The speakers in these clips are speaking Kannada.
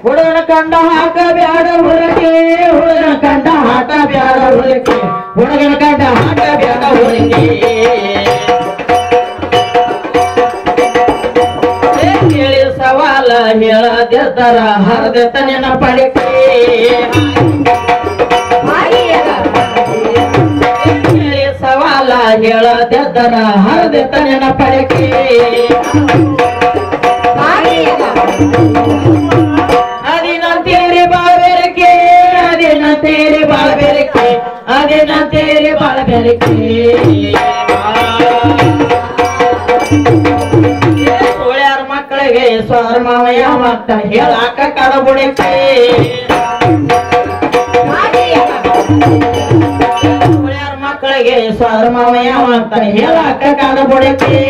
ಹುಡುಗನ ಕಂಡ ಹಾಕ ಬ್ಯಾಡ ಹುಡುಗಿ ಹುಡುಗನ ಕಂಡ ಹಾಕ ಬ್ಯಾಡ ಹುಡುಗಿ ಹುಡುಗನ ಕಂಡ ಹಾಕ ಬ್ಯಾಡ ಹುಡುಗಿ ಹೇಳಿ ಸವಾಲ ಹೇಳದಿದ್ದರ ಹರದೆತ್ತ ನಿನ್ನ ಪಡಿಕೆ ಹೇಳಿ ಸವಾಲ ಹೇಳದಿದ್ದರ ಹರದೆತ್ತ ನಿನ್ನ ಪಡಿಕೆ तेरे बाबर के आदिना तेरे बाबर के आदिना तेरे बाबर के सोळ्यार मಕ್ಕಳಿಗೆ ಸ್ವರ ಮಾವಯ್ಯ ಮತ್ತ ಹೇಳಾಕ ಕಡಬುಡಕ್ಕೆ सोळ्यार ಮಕ್ಕಳಿಗೆ ಸ್ವರ ಮಾವಯ್ಯ ಮತ್ತ ಹೇಳಾಕ ಕಡಬುಡಕ್ಕೆ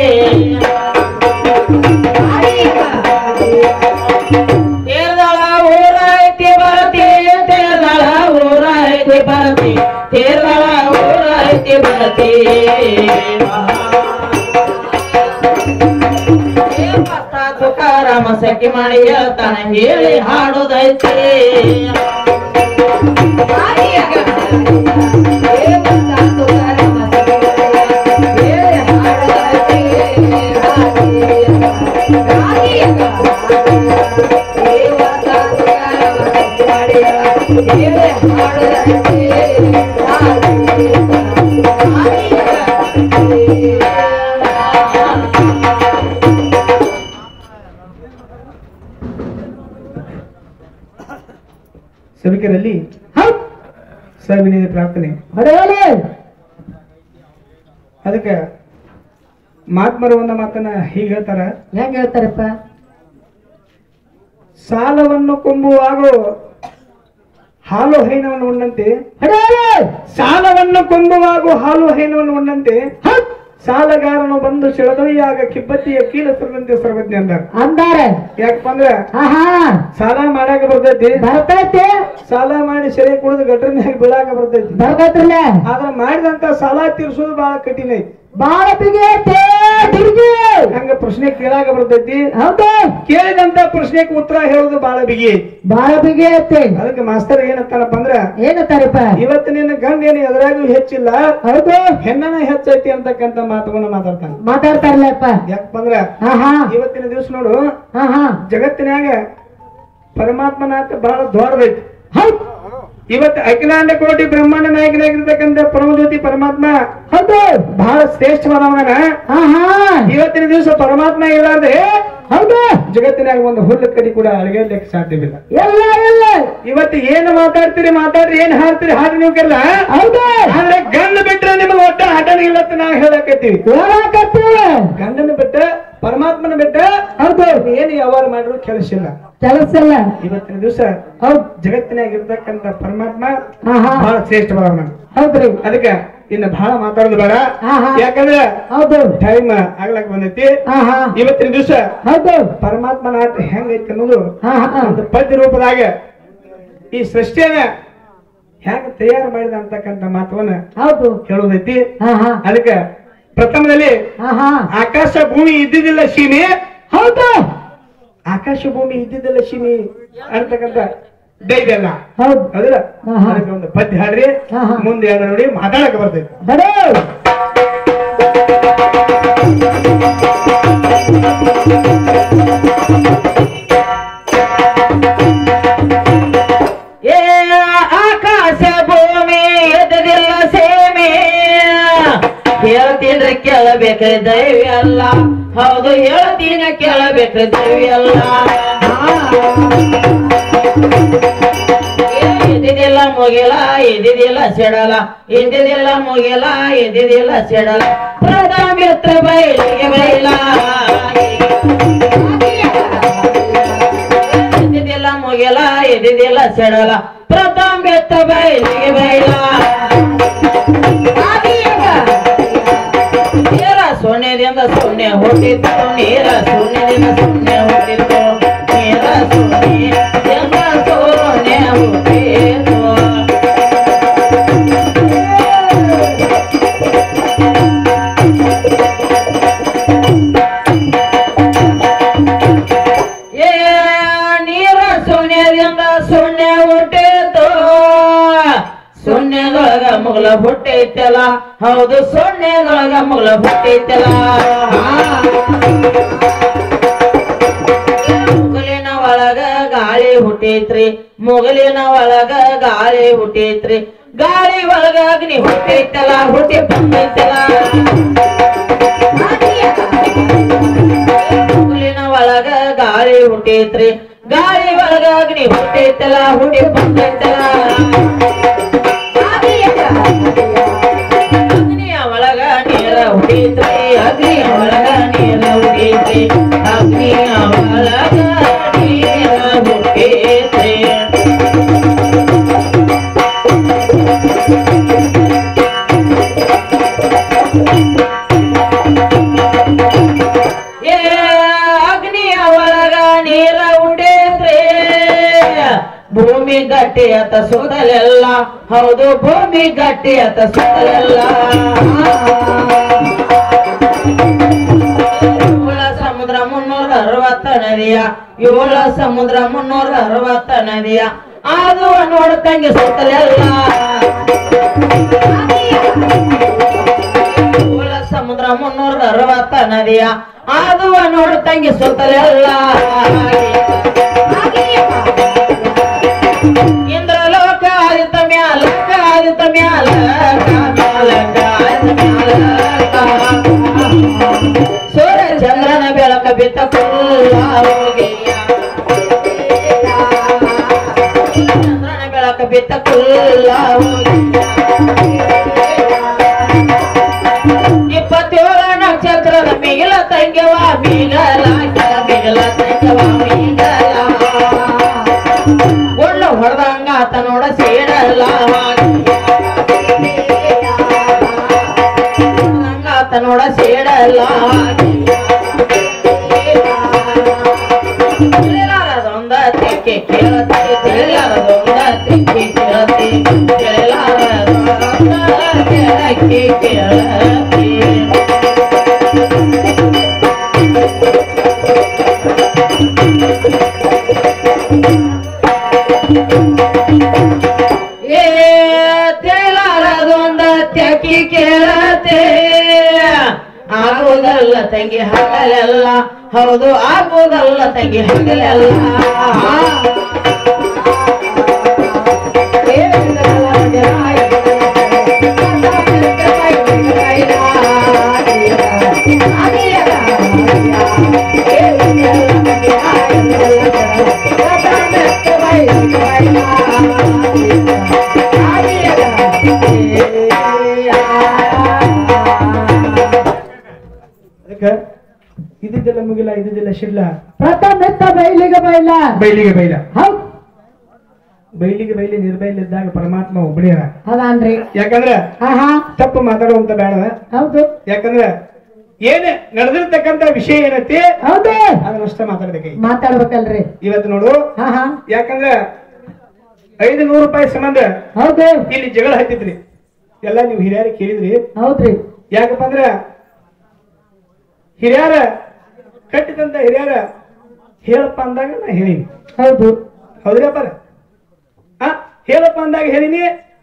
बरती तुकाराम सखी ಮಾಡಿ ಹೇಳ್ತಾನ ಹೇಳಿ ಹಾಡುದೈತೆ ಸಭಿಕರಲ್ಲಿ ಸವಿನೀಯ ಪ್ರಾರ್ಥನೆ ಅದಕ್ಕೆ ಮಹಾತ್ಮರು ಒಂದು ಮಾತನ್ನ ಹೀಗೆ ಹೇಳ್ತಾರ. ಹೆಂಗ ಹೇಳ್ತಾರಪ್ಪ? ಸಾಲವನ್ನು ಕೊಂಬುವಾಗ ಹಾಲು ಹೈನವನ್ನು ಉಣ್ಣಂತೆ, ಸಾಲವನ್ನು ಕೊಂಬುವಾಗ ಹಾಲು ಹೈನವನ್ನು ಉಣ್ಣಂತೆ ಸಾಲಗಾರನು ಬಂದು ಸೆಳೆದೊಯ್ಯಾಗ ಕಿಬ್ಬತ್ತಿಯ ಕೀಲ ಸರ್ವಂತೆ ಸರ್ವಜ್ಞ ಅಂದಾರ. ಯಾಕಪ್ಪ ಅಂದ್ರ ಸಾಲ ಮಾಡಾಕ ಬರ್ತೈತಿ, ಸಾಲ ಮಾಡಿ ಸೆರೆ ಕುಡಿದು ಗಟ್ರನ್ಯಾಗ ಬೀಳಾಕ ಬರ್ತೈತಿ. ಆದ್ರ ಮಾಡಿದಂತ ಸಾಲ ತೀರ್ಸೋದು ಬಹಳ ಕಠಿಣ ಐತಿ, ಬಾಳ ಬಿಗಿ ಹಂಗ ಪ್ರಶ್ನೆ ಕೇಳಾಕ ಬರ್ತೈತಿ. ಕೇಳಿದಂತ ಪ್ರಶ್ನೆಗೆ ಉತ್ತರ ಹೇಳೋದು ಬಹಳ ಬಿಗಿ ಐತಿ. ಅದಕ್ಕೆ ಮಾಸ್ತರ್ ಏನಂತಾರಪ್ಪ ಅಂದ್ರ, ಏನಂತಾರಪ್ಪ? ಇವತ್ತು ನಿನ್ನ ಗಂಡ ಏನು ಎದುರಾಗೂ ಹೆಚ್ಚಿಲ್ಲ, ಹೌದು ಹೆಣ್ಣನ ಹೆಚ್ಚೈತಿ ಅಂತಕ್ಕಂತ ಮಾತುಗಳನ್ನ ಮಾತಾಡ್ತಾರಲ್ಲಪ್ಪ. ಯಾಕಪ್ಪ ಅಂದ್ರ ಇವತ್ತಿನ ದಿವಸ ನೋಡು ಜಗತ್ತಿನಾಗ ಪರಮಾತ್ಮನಾಥ ಬಹಳ ದೊಡ್ಡದೈತಿ. ಇವತ್ತು ಅಖಿಲಾಂಡ ಕೋಟಿ ಬ್ರಹ್ಮಾಂಡ ನಾಯಕನಾಗಿರ್ತಕ್ಕಂಥ ಪರಮಜ್ಯೋತಿ ಪರಮಾತ್ಮ ಹೌದು ಬಹಳ ಶ್ರೇಷ್ಠವಾದವನ. ಇವತ್ತಿನ ದಿವಸ ಪರಮಾತ್ಮ ಇಲ್ಲಾರ್ದೆ ಹೌದು ಜಗತ್ತಿನಾಗ ಒಂದು ಹುಲ್ಲು ಕಡಿ ಕೂಡ ಅಳಗಲಿಕ್ಕೆ ಸಾಧ್ಯವಿಲ್ಲ. ಎಲ್ಲ ಇವತ್ತು ಏನು ಮಾತಾಡ್ರಿ ಏನ್ ಹಾಡ್ತೀರಿ ಹಾಡ್ರಿ ನೀವು ಕೆಲ್ಲ ಹೌದು. ಆದ್ರೆ ಗಂಡ ಬಿಟ್ರೆ ನಿಮಗೆ ಒಟ್ಟ ಹಠನ ಇಲ್ಲತ್ತ ನಾವು ಹೇಳಕತ್ತೀವಿ. ಗಂಡನ ಬಿಟ್ಟ ಪರಮಾತ್ಮನ ಬಿಟ್ಟ ಹೌದು ಏನು ವ್ಯವಹಾರ ಮಾಡಿದ್ರು ಕೆಲಸ ಇಲ್ಲ. ಇವತ್ತಿನ ದಿವಸ ಹೌದು ಜಗತ್ತಿನಾಗ ಇರ್ತಕ್ಕಂಥ ಪರಮಾತ್ಮ ಬಹಳ ಶ್ರೇಷ್ಠವಾದವನ. ಹೌದ್ರಿ. ಅದಕ್ಕೆ ಇನ್ನು ಬಹಳ ಮಾತಾಡೋದು ಬೇಡ, ಯಾಕಂದ್ರೆ ಹೌದು ಟೈಮ್ ಆಗ್ಲಕ್ ಬಂದೈತಿ. ಇವತ್ತಿನ ದಿವಸ ಹೌದು ಪರಮಾತ್ಮನ ಆಟ ಹೆಂಗೈತಿ ಅನ್ನೋದು ಒಂದು ಪದ್ಯ ರೂಪದಾಗ ಈ ಸೃಷ್ಟಿಯನ್ನ ಹೆಂಗ ತಯಾರು ಮಾಡಿದ ಅಂತಕ್ಕಂಥ ಮಾತವನ್ನ ಹೌದು ಹೇಳೋದೈತಿ. ಅದಕ್ಕೆ ಪ್ರಥಮದಲ್ಲಿ ಆಕಾಶ ಭೂಮಿ ಇದ್ದಿದ್ದಿಲ್ಲ ಸೀಮೆ, ಹೌದು ಆಕಾಶ ಭೂಮಿ ಇದ್ದಿದ್ದಿಲ್ಲ ಸೀಮೆ ಅಂತಕ್ಕಂಥ ದೈವಲ್ಲ ಹೌದು ಅದಲ್ಲ. ಅದಕ್ಕೆ ಒಂದು ಪದ್ಯ ಹಾಡ್ರಿ, ಮುಂದೆ ಯಾರು ನೋಡಿ ಮಾತಾಡಕ್ಕೆ ಬರ್ತೈತಿ. ಆಕಾಶ ಭೂಮಿ ಎದ್ದಿಲ್ಲ ಸೇಮೆ, ಹೇಳ್ತೀನಿ ಕೇಳಬೇಕು ದೈವ ಅಲ್ಲ, ಹೌದು ಹೇಳ್ತೀನಿ ಕೇಳಬೇಕು ದೈವ ಅಲ್ಲ. ಇದ್ದಿದ್ದಿಲ್ಲ ಮುಗಿಲ ಇದ್ದಿದ್ದಿಲ್ಲ ಸೆಡಲ, ಇದ್ದಿದ್ದಿಲ್ಲ ಮುಗಿಲ ಇದ್ದಿದ್ದಿಲ್ಲ ಸೆಡಲ, ಪ್ರಥಮಿತ್ರ ಬೈಲಿಗೆ ಬೈಲ. ಇದ್ದಿದ್ದಿಲ್ಲ ಮುಗಿಲ ಇದ್ದಿದ್ದಿಲ್ಲ ಸೆಡಲ, ಪ್ರಥಮಿತ್ರ ಬೈಲಿಗೆ ಬೈಲ. ನೀರ ಸೊನ್ನೆದಿಂದ ಸೊನ್ನೆ ಹುಟ್ಟಿತ್ತು, ನೀರ ಸೊನ್ನೆದಿಂದ ಸೊನ್ನೆ ಹುಟ್ಟಿತ್ತು, ನೀರ ಸೊನ್ನೆದಿಂದ ಸೊನ್ನೆ ಹುಟ್ಟಿತ್ತು. ಶೂನ್ಯದಿಂದ ಶೂನ್ಯ ಹುಟ್ಟಿತು ಶೂನ್ಯದೊಳಗ ಮುಗಲ ಹುಟ್ಟೈತಲ್ಲ ಹೌದು ಶೂನ್ಯದೊಳಗ ಮುಗಲ ಹುಟ್ಟೈತಲ್ಲ ಮುಗಲಿನ ಒಳಗ ಗಾಳಿ ಹುಟ್ಟೈತ್ರಿ ಮುಗಲಿನ ಒಳಗ ಗಾಳಿ ಹುಟ್ಟೈತ್ರಿ ಗಾಳಿ ಒಳಗ ಅಗ್ನಿ ಹುಟ್ಟೈತಲ್ಲ ಹುಟ್ಟಿ ಬಂದೈತಲ್ಲ ಮುಗಲಿನ ಒಳಗ ಗಾಳಿ ಹುಟ್ಟೈತ್ರಿ ಗಾಳಿ ಒಳಗ ಅಗ್ನಿ ಹುಟ್ಟೈತಲ್ಲ ಹುಟ್ಟಿ ಬಂದೈತಲ್ಲ ಅಗ್ನಿಯ ಒಳಗ ನೀರ ಹುಟ್ಟೈತ್ರಿ ಅಗ್ನಿಯ ಒಳಗ ನೀರ ಹುಟ್ಟೈತ್ರಿ ಅಗ್ನಿಯ ಒಳಗ ನೀರ ಹುಟ್ಟೈತ್ರಿ ಭೂಮಿ ಗಟ್ಟಿ ಅತ ಸುತ್ತಲೆಲ್ಲ ಹೌದು ಭೂಮಿ ಗಟ್ಟಿ ಅತ ಸುತ್ತಲೆಲ್ಲ ಏಳ ಸಮುದ್ರ 360 ನದಿಯ ಏಳ ಸಮುದ್ರ 360 ನದಿಯ ಅದು ನೋಡ್ತಂಗೆ ಸುತ್ತಲೆಲ್ಲ ಏಳ ಸಮುದ್ರ 360 ನದಿಯ ಅದು ನೋಡ್ತಂಗೆ ಸುತ್ತಲೆಲ್ಲ ಇಂದ್ರಲೋಕ ಆದಿತ ಮ್ಯಾಲ ಆದಿತ ಮ್ಯಾಲ ಸೂರ್ಯ ಚಂದ್ರನ ಬೆಳಕ ಬಿತ್ತ ಚಂದ್ರನ ಬೆಳಕ ಬಿತ್ತ ಕುಲ್ಲ 27 ನಕ್ಷತ್ರದ ಮಿಗಿಲ ತಂಗ್ಯವ ಮಿಗಲ ಮಿಗಲ ತಂಗ್ಯವ ಮಿಗಲ ಒಳ್ಳೆ ಹೊಡೆದಂಗ ಆತ ನೋಡ ಸೇರಲ್ಲ ಆತ ನೋಡ ಸೇರಲ್ಲ ತಿಳಿಲಾರದೊಂದ ತೆಕ್ಕೆ ಕೇಳತಿ ತಿಳಿಲಾರದೊಂದ ತೆಕ್ಕೆ ಕೇಳತಿ ತಿಳಿಲಾರದೊಂದ ತೆಕ್ಕೆ ಕೇಳತಿ ತಿಳಿಲಾರದೊಂದ ತೆಕ್ಕೆ ಕೇಳತೆ ಆಗುವುದಲ್ಲ ತಂಗಿ ಹಗಲೆಲ್ಲ ಹೌದು ಆಗುವುದಲ್ಲ ತಂಗಿ ಹಗಲೆಲ್ಲ ಇದಿದ್ದೆಲ್ಲ ಮುಗಿಲ್ಲ ಇದಿದ್ದೆಲ್ಲ ಶಿಡ್ಲ ಪ್ರಥಮ ಬೈಲಿಗೆ ಬೈಲ ಬೈಲಿಗೆ ಬೈಲ ಹೌದು ಬೈಲಿಗೆ ಬೈಲಿ ನಿರ್ಬೈಲಿದ್ದಾಗ ಪರಮಾತ್ಮ ಒಬ್ಬನೇ ಹೌದಾನ್ರಿ ಯಾಕಂದ್ರ ತಪ್ಪು ಮಾತಾಡುವಂತ ಬೇಡ ಹೌದು ಯಾಕಂದ್ರ ಏನ್ ನಡೆದಿರ್ತಕ್ಕಂತ ವಿಷಯ ಏನೈತಿ ಹೌದು ಅದನ್ನಷ್ಟ ಮಾತಾಡ್ಬೇಕಲ್ರಿ ಇವತ್ತು ನೋಡು ಯಾಕಂದ್ರ 500 ರೂಪಾಯಿ ಸಂಬಂಧ ಹೌದು ಇಲ್ಲಿ ಜಗಳ ಹತ್ತಿದ್ರಿ ಎಲ್ಲ ನೀವು ಹಿರಿಯರಿಗೆ ಕೇಳಿದ್ರಿ ಹೌದ್ರಿ ಯಾಕಪ್ಪ ಅಂದ್ರ ಹಿರಿಯರ ಕಟ್ಟಿದಂತ ಹಿರಿಯರ ಹೇಳಪ್ಪ ಅಂದಾಗ ನಾ ಹೇಳಿನಿ ಹೌದು ಹೌದ್ರಪ್ಪ ಹೇಳಪ್ಪ ಅಂದಾಗ ಹೇಳಿನಿ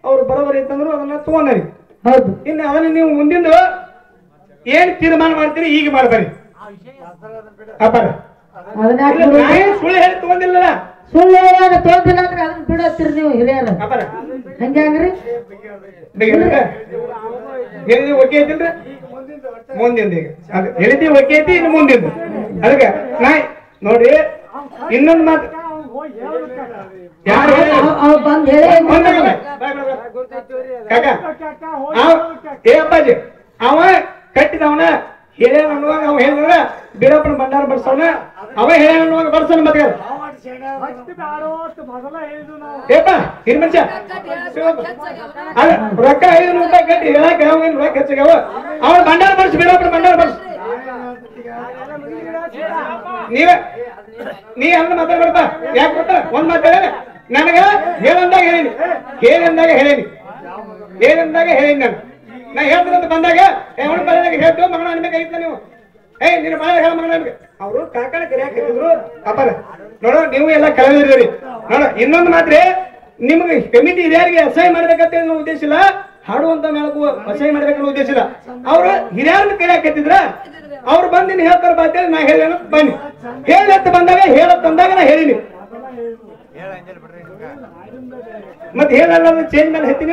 ಅವ್ರು ಬರೋಬರಿ ಅಂತಂದ್ರು ಅದನ್ನ ತಗೊಂಡ್ರಿ ಹೌದು ಇನ್ನು ಅದನ್ನ ನೀವು ಮುಂದಿಂದು ಏನ್ ತೀರ್ಮಾನ ಮಾಡ್ತೀರಿ ಈಗ ಮಾಡ್ಬಾರಿ ಅಪ್ಪಾರ ಸುಳ್ಳು ಹೇಳಿ ತಗೊಂಡಿಲ್ಲ ಸುಳ್ಳು ಹೇಳಾಗ ತೋದಿಲ್ಲ ಅಂದ್ರೆ ಅದನ್ನ ಬಿಡತ್ತೀರಿ ನೀವು ಹಿರಿಯರ ಅಪ್ಪಾರ ಹಂಗ್ರಿ ಹೇಳಿದ್ವಿ ಒಕ್ಕೆ ಐತಿಲ್ರಿ ಮುಂದಿಂದ ಈಗ ಅದು ಹೇಳಿದ್ವಿ ಒಕ್ಕೆ ಐತಿ ಇನ್ನು ಮುಂದಿಂದು ಅದಕ್ಕೆ ನಾ ನೋಡ್ರಿ ಇನ್ನೊಂದು ಮಾತು ಯಾರು ಬಂದ್ ಹೇಳಿ ಕಾಕ ಏ ಅಪ್ಪಾಜಿ ಅವ ಕಟ್ಟಿದವನ ಹೇಳ ಅನ್ನುವಾಗ ಅವ ಹೇಳಿದ್ರ ಬೀರಪ್ಪನ ಭಂಡಾರ ಬರ್ಸವನ ಅವ ಹೇಳ ಅನ್ನುವಾಗ ಬರ್ಸೋಣ ಮತ್ತೆ ಏಪ ಹಿರಿ ಮನುಷ್ಯ ಅಲ್ಲ ರೊಕ್ಕ 500 ರೂಪಾಯಿ ಕಟ್ಟಿ ಹೇಳಕ್ ಅವೇನು ರೊಕ್ಕ ಹೆಚ್ಚಾಗ್ಯಾವ ಅವನ ಭಂಡಾರ ಬರ್ಸಿ ಬೀರಪ್ಪನ ಭಂಡಾರ ಬರ್ಸಿ ನೀ ಹಂಗ ಮಾತಾಡ್ಬೇಡಪ್ಪ ಯಾಕೆ ಗೊತ್ತಾ ಒಂದ್ ಮಾತು ಹೇಳ ನನಗ ಹೇಳಂದಾಗ ಹೇಳೀನಿ ಏನಂದಾಗ ಹೇಳೀನಿ ನಾನು ನಾ ಹೇಳ್ತೀನಂತ ಬಂದಾಗ ಅವನ ಬರದಾಗ ಹೇಳ್ತು ಮಗನ ಅನ್ಬೇಕಾಗಿತ್ತ ನೀವು ನಿನ್ನ ಬಾಯ ಹೇಳ ಮಗ ನನ್ಗೆ ಅವರು ಕಾಕಳ ಕರಿಯಾಕಿದ್ರು ಅಪ್ಪಾರ ನೋಡೋ ನೀವು ಎಲ್ಲ ಕಲಾವಿದ್ರಿ ನೋಡ ಇನ್ನೊಂದು ಮಾತ್ರ ನಿಮ್ಗೆ ಕಮಿಟಿ ಹಿರಿಯರಿಗೆ ಅಸಹ್ಯ ಮಾಡ್ಬೇಕಂತ ಅನ್ನೋ ಉದ್ದೇಶ ಇಲ್ಲ ಹಾಡುವಂತ ಮೇಳಕ್ಕೂ ಅಸಹ್ಯ ಮಾಡ್ಬೇಕನ್ನೋ ಉದ್ದೇಶ ಇಲ್ಲ ಅವ್ರು ಹಿರಿಯರನ್ನ ಕರಿಯಾಕತ್ತಿದ್ರ ಅವ್ರು ಬಂದಿನ ಹೇಳ್ತಾರ ಬಾತೇಳಿ ನಾ ಹೇಳ ಬನ್ನಿ ಹೇಳತ್ತ ಬಂದಾಗ ಹೇಳತ್ತಂದಾಗ ನಾ ಹೇಳಿನಿ ಮತ್ತೆ ಹೇಳಲ್ಲ ಚೇಂಜ್ ಮೇಲೆ ಹೇಳ್ತೀನಿ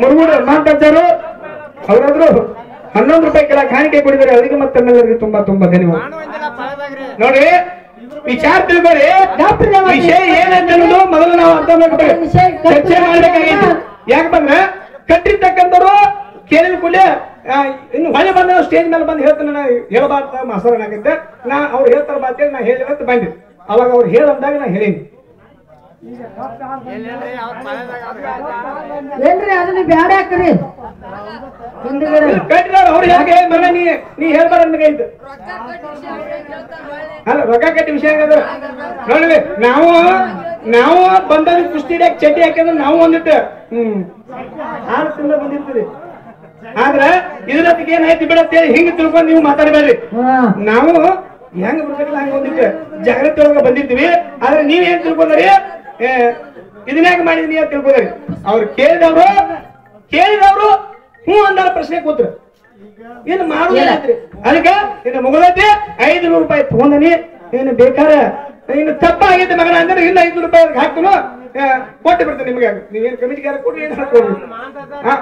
ಮುರುಗುಡು ಮಾತಾಡ್ತಾರು ಅವರಾದ್ರು 11 ರೂಪಾಯಿ ಕೆಲ ಕಾಣಿಕೆ ಕೊಡಿದ್ದಾರೆ ಅವರಿಗೆ ಮತ್ತೆ ತುಂಬಾ ತುಂಬಾ ಧನ್ಯವಾದ ನೋಡಿ ವಿಚಾರ ತಿಳ್ಕೊಳ್ಳಿ ವಿಷಯ ಏನಂತ ಅನ್ನೋದು ಮೊದಲು ನಾವು ಅರ್ಥ ಮಾಡ್ಬೇಕು ಚರ್ಚೆ ಮಾಡ್ಬೇಕಾಗಿತ್ತು ಯಾಕಂದ್ರೆ ಕಟ್ಟಿರ್ತಕ್ಕಂಥವ್ರು ಕೇಳಿದ ಕೂಡಲೇ ಇನ್ನು ಹೊಳೆ ಬಂದ ಸ್ಟೇಜ್ ಮೇಲೆ ಬಂದು ಹೇಳ್ತಾನೆ ನಾ ಹೇಳಬಾರ್ದ ಮಾಸ್ತರನಾಗಿದ್ದೆ ನಾ ಅವ್ರು ಹೇಳ್ತಾರ ಬಾತೇಳಿ ನಾ ಹೇಳಿರಂತ ಬಂದಿದ್ದೆ ಅವಾಗ ಅವ್ರು ಹೇಳಂದಾಗ ನಾ ಹೇಳೀನಿ ಏನ್ರಿ ಅದನ್ನ ಬ್ಯಾಡ ಹಾಕ್ರಿ ಕಟ್ಟಿದವ್ರು ಅವ್ರು ಹೇಗೆ ಮನ ನೀ ಹೇಳ್ಬಾರ ನಮಗೈತು ಅಲ್ಲ ರೊಕ್ಕ ಕಟ್ಟಿ ವಿಷಯ ನೋಡ್ರಿ ನಾವು ಬಂದ ಕುಸ್ತಿ ಹಿಡಿಯಕ್ ಚಡ್ಡಿ ಹಾಕಿದ್ರೆ ನಾವು ಒಂದಿಟ್ಟು ಹಾಲು ತಿಂದ ಬಂದಿರ್ತೀರಿ ಆದ್ರ ಇದ್ರೊತ್ತಿಗೆ ಏನಾಯ್ತು ಬಿಡತ್ತೇಳಿ ಹಿಂಗ್ ತಿಳ್ಕೊಂಡು ನೀವು ಮಾತಾಡಬೇಡ್ರಿ ನಾವು ಹೆಂಗ್ ಬರ್ಬೇಕಲ್ಲ ಹಂಗ ಒಂದಿಟ್ಟು ಜಾಗೃತಿ ಒಳಗ ಬಂದಿರ್ತೀವಿ ಆದ್ರೆ ನೀವ್ ಏನ್ ತಿಳ್ಕೊಂಡ್ರಿ ಇದನ್ಯಾಗ ಮಾಡಿದ್ನಿ ಅಂತ ತಿಳ್ಕೊಂಡ್ರಿ ಅವ್ರು ಕೇಳಿದವ್ರು ಹ್ಞೂ ಅಂದಾರ ಪ್ರಶ್ನೆ ಕೂತ್ರು ಇನ್ನು ಮಾಡುದ್ರಿ ಅದಕ್ಕೆ ಇನ್ನು ಮುಗಿದೈತಿ 500 ರೂಪಾಯಿ ತಗೊಂಡನಿ ಇನ್ನು ಬೇಕಾದ್ರೆ ಇನ್ನು ತಪ್ಪಾಗೈತೆ ಮಗನ ಅಂದ್ರೆ ಇನ್ನು 500 ರೂಪಾಯಿ ಹಾಕ್ತನು ಕೊಟ್ಟು ಬಿಡ್ತೇನೆ ನಿಮ್ಗೆ ನೀವೇನು ಕಮಿಟಿಗಾರ ಕೊಡ್ರಿ ಏನು ಹಾಕೊಡ್ರಿ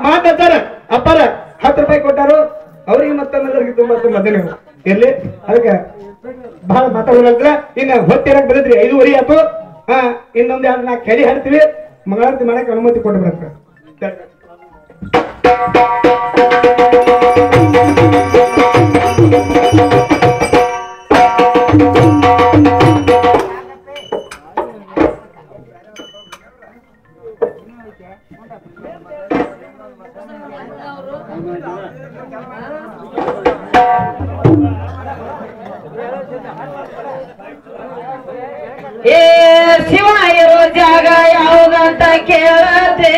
ಮಾತಾಡ್ತಾರ ಅಪ್ಪಾರ 10 ರೂಪಾಯಿ ಕೊಟ್ಟಾರು ಅವ್ರಿಗೆ ಮತ್ತೊಂದರಿಗೆ ತುಂಬಾ ತುಂಬಾ ಧನ್ಯವಾದ ಇರ್ಲಿ ಅದಕ್ಕೆ ಬಹಳ ಮಾತಾಡೋದ್ರ ಇನ್ನು ಹೊತ್ತಿರಕ್ ಬರದ್ರಿ 5:30 ಆಯ್ತು ಇನ್ನೊಂದು 2-4 ಕೆಡಿ ಹಾಡ್ತೀವಿ ಮಂಗಳಾರತಿ ಮಾಡಕ್ಕೆ ಅನುಮತಿ ಕೊಟ್ಟು ಬಿಡಕ್ಕೆ ಶಿವ ಇರೋ ಜಾಗ ಯಾವುದಂತ ಕೇಳತೆ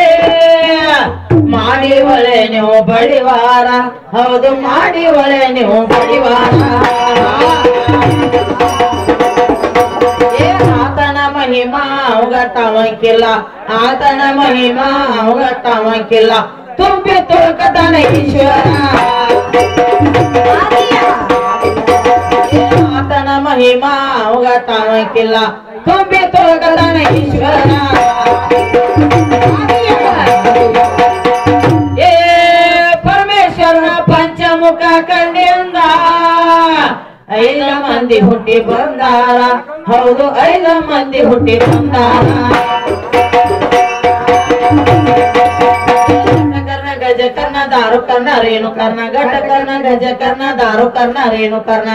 ಮಾಡಿ ಒಳೆ ನೀವು ಬಡಿವಾರ ಹೌದು ಮಾಡಿ ಒಳೆ ನೀವು ಬಡಿವಾರ ಆತನ ಮಹಿಮಾ ಅವಗಟ್ಟವಂಕಿಲ್ಲ ಆತನ ಮಹಿಮಾ ಅವಗಟ್ಟವಂಕಿಲ್ಲ ತುಂಬಿ ತುಳುಕತನ ಈಶ್ವರ ಆತನ ಮಹಿಮಾ ಅವಗಟ್ಟವಂಕಿಲ್ಲ ತುಂಬಿ ತುಳುಕತನ ಈಶ್ವರ ಪರಮೇಶ್ವರನ ಪಂಚಮುಖ ಕಣ್ಣಿಂದ 5 ಮಂದಿ ಹುಟ್ಟಿ ಬಂದಾರ ಹೌದು 5 ಮಂದಿ ಹುಟ್ಟಿ ಬಂದಾರ ಗಜ ಕರ್ಣ ದಾರು ಕರ್ಣ ರೇಣು ಕರ್ಣ ಘಟ ಕರ್ಣ ಗಜ ಕರ್ಣ ದಾರು ಕರ್ಣ ರೇಣು ಕರ್ಣ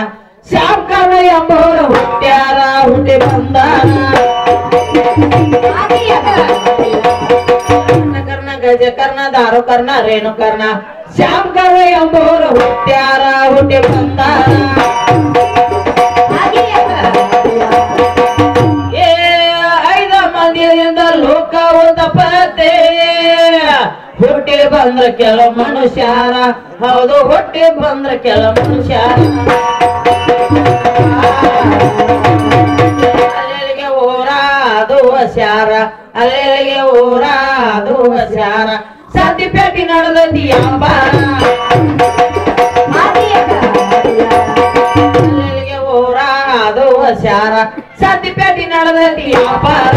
ಶ್ಯಾಮ್ ಕರ್ಣ ಎಂಬವರು ಹುಟ್ಟ್ಯಾರ ಹುಟ್ಟಿ ಬಂದಾರ ಕರ್ಣ ಗಜ ಕರ್ಣ ದಾರು ಕರ್ಣ ರೇಣು ಕರ್ಣ ಶ್ಯಾಮ್ ಕರ್ಣ ಎಂಬವರು ಹುಟ್ಟ್ಯಾರ ಹುಟ್ಟಿ ಬಂದಾರ 5 ಮಂದಿಯಿಂದ ಲೋಕ ಉತ್ತಪತೆ ಹುಟ್ಟಿ ಬಂದ್ರ ಕೆಲವು ಮನುಷ್ಯಾರ ಹೌದು ಹುಟ್ಟಿ ಬಂದ್ರ ಕೆಲವು ಮನುಷ್ಯಾರ ಅಲ್ಲಿಗೆ ಊರಾದು ವಸ್ಯಾರ ಅಲ್ಲಿಗೆ ಊರಾದು ವಸ್ಯಾರ ಸತಿಪೇಟಿ ನಡೆದೈತಿ ವ್ಯಾಪಾರ ಅಲ್ಲಿಗೆ ಊರಾದು ವಸ್ಯಾರ ಸತಿಪೇಟಿ ನಡೆದೈತಿ ವ್ಯಾಪಾರ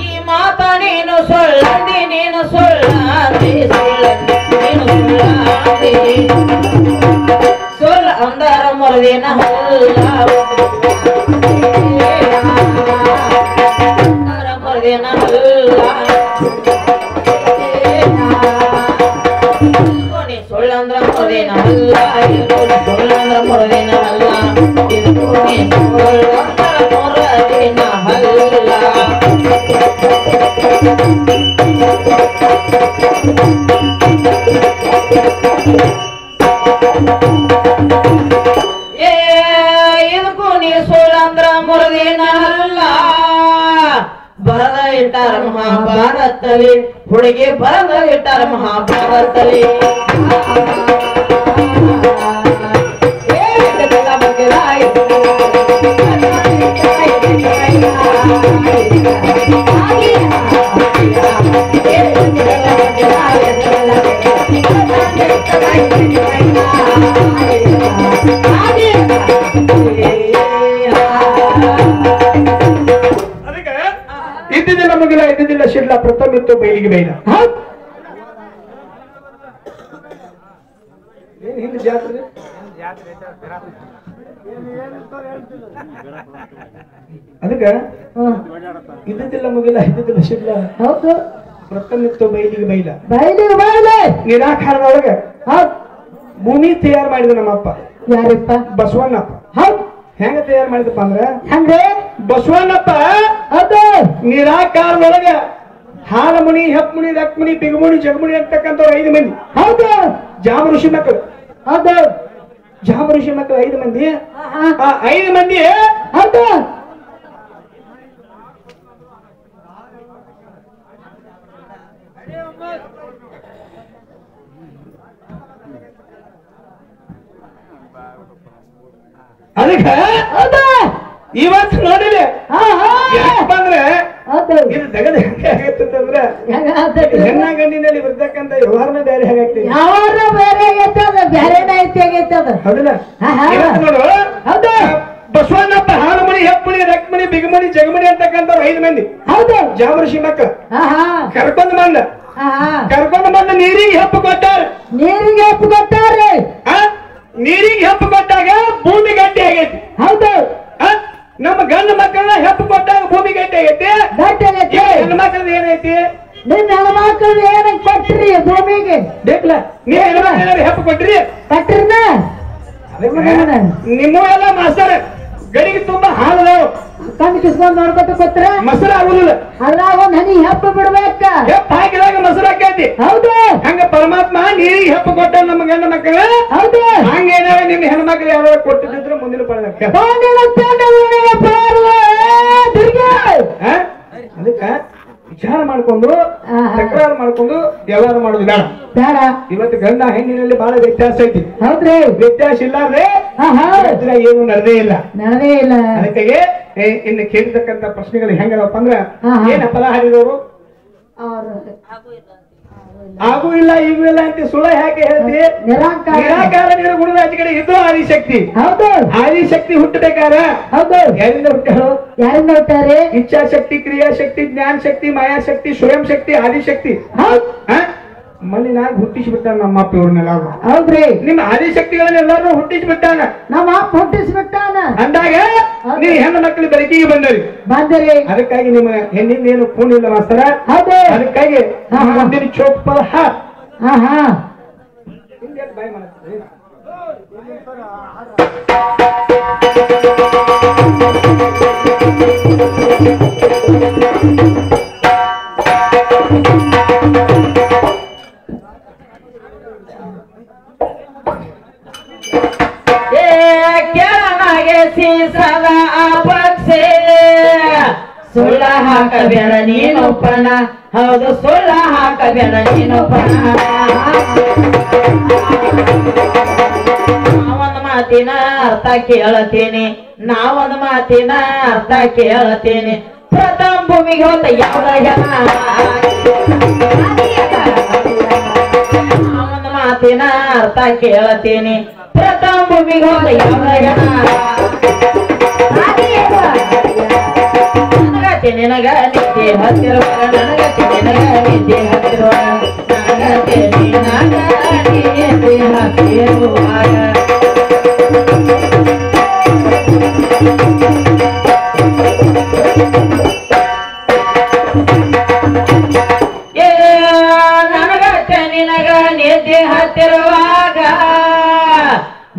ಈ ಮಾತ ನೀನು ಸುಳ್ಳಂದಿ ನೀನು ಸುಳ್ಳಂದಿ ಸುಳ್ಳಂದಿ ನೀನು ಸುಳ್ಳಂದಿ ಸುಳ್ಳ ಅಂದರ ಮುರದಿನ ಹಲ್ಲ ಮುರದಿನ ಹಲ್ಲ ಸುಳ್ಳಂದ್ರ ಮುರದಿನ ಹಲ್ಲ ಸುಳ್ಳಂದ್ರ ಮುರದಿನ ಹಲ್ಲ ಇದು ಸುಳ್ಳಂದ್ರ ಮುರದಿನ ಹಲ್ಲ ಮುನಿ ಸೋಲಂದ್ರ ಮುರದಿನ ಅಲ್ಲ ಬರದ ಇಟ್ಟಾರ ಮಹಾಭಾರತಲಿ ಹುಡುಗಿ ಬರದ ಇಟ್ಟಾರ ಮಹಾಭಾರತಲಿ ಇದ್ದಿದ್ದಿಲ್ಲ ಮುಗಿಲ ಇದ್ದಿದ್ದಿಲ್ಲ ಶಿಡ್ಲ ಪ್ರಥಮ ಇತ್ತು ಬೈಲಿಗೆ ಬೈಲ ಹಿಂದೆ ಜಾತ್ರೆ ಅದಕ್ಕ ಇದ್ದಿದ್ದಿಲ್ಲ ಮುಗಿಲ ಇದ್ದಿದ್ದಿಲ್ಲ ಶಿಡ್ಲ ಹೌದು ಪ್ರಥಮ ಇತ್ತು ಬೈಲಿಗೆ ಬೈಲ ಬಯಲಿಗೆ ಬಯಲೆ ನಿರಾಕಾರದೊಳಗೆ ಭೂಮಿ ತಯಾರು ಮಾಡಿದ ನಮ್ಮಪ್ಪ ಯಾರಪ್ಪ ಬಸವಣ್ಣಪ್ಪ ಹೌದು ಹೆಂಗ ತಯಾರು ಮಾಡಿದಪ್ಪ ಅಂದ್ರ ಹಂಗೆ ಬಸವಣ್ಣಪ್ಪ ಹೌದು ನಿರಾಕಾರದೊಳಗೆ ಹಾಲಮುನಿ ಹೆಪ್ಮುನಿ ರಕ್ಮುನಿ ಬಿಗಮುನಿ ಜಗಮುನಿ ಅಂತಕ್ಕಂಥ 5 ಮಂದಿ ಹೌದು ಜಾಮ ಋಷಿ ಮಕ್ಕಳು ಹೌದು ಜಾಮ ಋಷಿ ಮಕ್ಕಳು 5 ಮಂದಿ ಆ 5 ಮಂದಿ ಹೌದು ಅದಕ್ಕೆ ಇವತ್ತು ನೋಡಿಲೆ ಯಾಕಪ್ಪ ಅಂದ್ರೆ ಇದು ತೆಗೆದ ಹೆಂಗೆ ಆಗತ್ತಂದ್ರೆ ಹೆಣ್ಣ ಗಂಡಿನಲ್ಲಿ ಬರ್ತಕ್ಕಂಥ ವ್ಯವಹಾರನ ಬೇರೆ ಹೇಗಾಗ್ತದೆ ಯಾವಾರ ಬೇರೆ ಆಗೈತೆ ಅದು ಬೇರೆನೇ ಐತಿ ಆಗೈತೆ ಅದು ಹೌದಿಲ್ಲ ಇವತ್ತು ನೋಡು ಹೌದು ಬಸವಣ್ಣಪ್ಪ ಹಾಲಮಣಿ ಹೆಪ್ಪಮಣಿ ರಕ್ಮಣಿ ಬಿಗಮಣಿ ಜಗಮಣಿ ಅಂತಕ್ಕಂಥ 5 ಮಂದಿ ಹೌದು ಜಾಮಋಷಿ ಮಕ್ಕಳು ಕರ್ಕೊಂಡು ಬಂದ ನೀರಿಗೆ ಹೆಪ್ಪು ಕೊಟ್ಟಾರ ನೀರಿಗೆ ಹೆಪ್ಪು ಕೊಟ್ಟಾರೆ ನೀರಿಗೆ ಹೆಪ್ಪು ಕೊಟ್ಟಾಗ ಭೂಮಿ ಗಟ್ಟಿ ಆಗೈತಿ ಹೌದು ನಮ್ಮ ಗಂಡು ಮಕ್ಕಳನ್ನ ಹೆಪ್ಪು ಕೊಟ್ಟಾಗ ಭೂಮಿ ಗಟ್ಟಿ ಆಗೈತಿ ಗಟ್ಟಿ ಆಗೈತಿ ಹೆಣ್ಣು ಮಕ್ಕಳದ ಏನೈತಿ ನಿನ್ನ ಹೆಣ್ಮಕ್ಳು ಏನ ಕೊಟ್ರಿ ಭೂಮಿಗೆ ಬೇಕಲ್ಲ ನೀವ್ ಹೆಣ್ಣು ಮಕ್ಕಳ ಹೆಪ್ಪು ಕೊಟ್ರಿ ಕಟ್ರಿನ ನಿಮ್ಮ ಎಲ್ಲ ಮಾಸ್ತರ ಗಡಿಗೆ ತುಂಬಾ ಹಾಲದಾವ್ ಕಣ್ಣು ಕಿಸ್ಕೊಂಡ್ ನೋಡ್ಕೊತ ಕೊಟ್ರ ಮೊಸರು ಆಗುದಿಲ್ಲ ಅದ್ರಾಗ ಒಂದ್ ಹನಿ ಹೆಪ್ಪು ಬಿಡ್ಬೇಕ ಹೆಪ್ಪು ಹಾಕಿದಾಗ ಮೊಸರು ಹಾಕೈತಿ ಹೌದು ಹಂಗ ಪರಮಾತ್ಮ ನೀರಿಗೆ ಹೆಪ್ಪು ಕೊಟ್ಟ ನಮ್ಮ ಗಂಡ ಮಕ್ಕಳ ಹೌದು ಹಂಗೇನಾರ ನಿಮ್ ಹೆಣ್ಮಕ್ಳು ಯಾರು ಕೊಟ್ಟಿದ್ರೆ ಮುಂದಿನ ಪಡೆದ ಅದಕ್ಕ ವಿಚಾರ ಮಾಡ್ಕೊಂಡು ತಕರಾರು ಮಾಡ್ಕೊಂಡು ಎಲ್ಲಾರು ಮಾಡೋದು ಬೇಡ ಬೇಡ ಇವತ್ತು ಗಂಡ ಹೆಣ್ಣಿನಲ್ಲಿ ಬಹಳ ವ್ಯತ್ಯಾಸ ಐತಿ ಹೌದ್ರಿ ವ್ಯತ್ಯಾಸ ಇಲ್ಲಾರ್ರೆ ಏನು ನಡೆದೇ ಇಲ್ಲ ನಡೆದೇ ಇಲ್ಲ ಅದಕ್ಕಾಗಿ ಇನ್ನು ಕೇಳಿರ್ತಕ್ಕಂಥ ಪ್ರಶ್ನೆಗಳು ಹೆಂಗದಪ್ಪ ಅಂದ್ರ ಏನ ಪದ ಹಾಡಿದವರು ಆಗು ಇಲ್ಲ ಈಗೂ ಇಲ್ಲ ಅಂತ ಸುಳ್ಳ ಯಾಕೆ ಹೇಳ್ತಿ ನಿರಾಕಾರ ನಿರ್ಗುಣದ ಆಚೆ ಕಡೆ ಇದ್ದು ಆದಿಶಕ್ತಿ ಹೌದು ಆದಿಶಕ್ತಿ ಹುಟ್ಟಬೇಕಾರ ಹೌದು ಯಾರಿಂದ ಹುಟ್ಟಾಳು ಯಾರಿಂದ ಹುಟ್ಟಾರೆ ಇಚ್ಛಾಶಕ್ತಿ ಕ್ರಿಯಾಶಕ್ತಿ ಜ್ಞಾನ ಶಕ್ತಿ ಮಾಯಾಶಕ್ತಿ ಸ್ವಯಂ ಶಕ್ತಿ ಆದಿಶಕ್ತಿ ಮಣ್ಣಿನಾಗ ಹುಟ್ಟಿಸ್ಬಿಟ್ಟಾನ ನಮ್ಮ ಅಪ್ಪ ಇವ್ರನ್ನೆಲ್ಲ ಹೌದ್ರಿ ನಿಮ್ಮ ಆದಿಶಕ್ತಿಗಳನ್ನೆಲ್ಲಾರು ಹುಟ್ಟಿಸ್ಬಿಟ್ಟಾನ ನಮ್ಮ ಅಪ್ಪ ಹುಟ್ಟಿಸ್ಬಿಟ್ಟಾನ ಅಂದಾಗ ನೀವು ಹೆಣ್ಣು ಮಕ್ಕಳು ಬೆಳಕಿಗೆ ಬಂದರಿ ಅದಕ್ಕಾಗಿ ನಿಮ್ಮ ಹೆಣ್ಣಿಂದ ಏನು ಕೂನ್ ಇಲ್ಲ ಮಾಸ್ತರ ಹೌದು ಅದಕ್ಕಾಗಿ ಮುಂದಿನ ಚೋಪಲ ಬಾಯ್ ಮಾಡ್ತೀವಿ ಸೀಸದ ಪಕ್ಷೆ ಸುಳ್ಳ ಹಾಕಬೇಡ ನೀನು ಪಣ ಹೌದು ಸುಳ್ಳ ಹಾಕಬೇಡ ನೀನು ಪಣ ನಾವೊಂದು ಮಾತಿನ ಅರ್ಥ ಕೇಳತೀನಿ ನಾವೊಂದು ಮಾತಿನ ಅರ್ಥ ಕೇಳತೀನಿ ಪ್ರಥಮ ಭೂಮಿಗೆ ಹೋದ ಯಾವ ನಾವೊಂದು ಮಾತಿನ ಅರ್ಥ ಕೇಳತೀನಿ ಪ್ರಥಮ ಭೂಮಿಗೆ ಹೋದ ನನಗತಿ ನಿನಗ ನಿದ್ದೆ ಹತ್ತಿರುವ ನನಗತಿ ನಿನಗ ನಿದ್ದೆ ಹತ್ತಿರುವ ನನಗತಿ ನಿನಗ ನಿದ್ದೆ ಹತ್ತಿರುವಾಗ ನನಗತಿ ನಿನಗ ನಿದ್ದೆ ಹತ್ತಿರುವಾಗ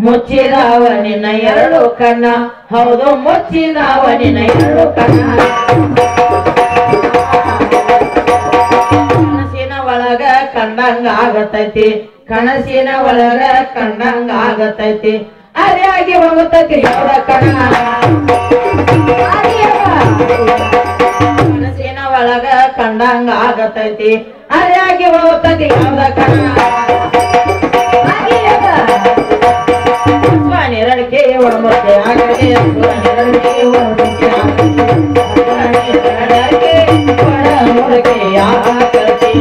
ಮುಚ್ಚಿದವ ನಿನ್ನ 2 ಕಣ್ಣ ಹೌದು ಮುಚ್ಚಿದವ ನಿನ್ನ 2 ಕಣ್ಣ ಕನಸಿನ ಒಳಗ ಕಂಡಂಗ ಆಗತೈತಿ ಕನಸಿನ ಒಳಗ ಕಂಡಂಗ ಆಗತೈತಿ ಅದೇ ಆಗಿ ಹೋಗುತ್ತೈತಿ 2 ಕಣ್ಣ ಆಗತೈತಿ ಅರ್ಯಾಗಿ ಹೋಗ್ತತಿ ಯಾವ್ದ ಕಣ ನೆರಳಿಕೆ ಒಳಮುಖೆ ಆಗದೆ ನೆರಳಿಕೆ ಒಳಮುಖೆ ಒಳಮುಖೆ ಆಗತಿ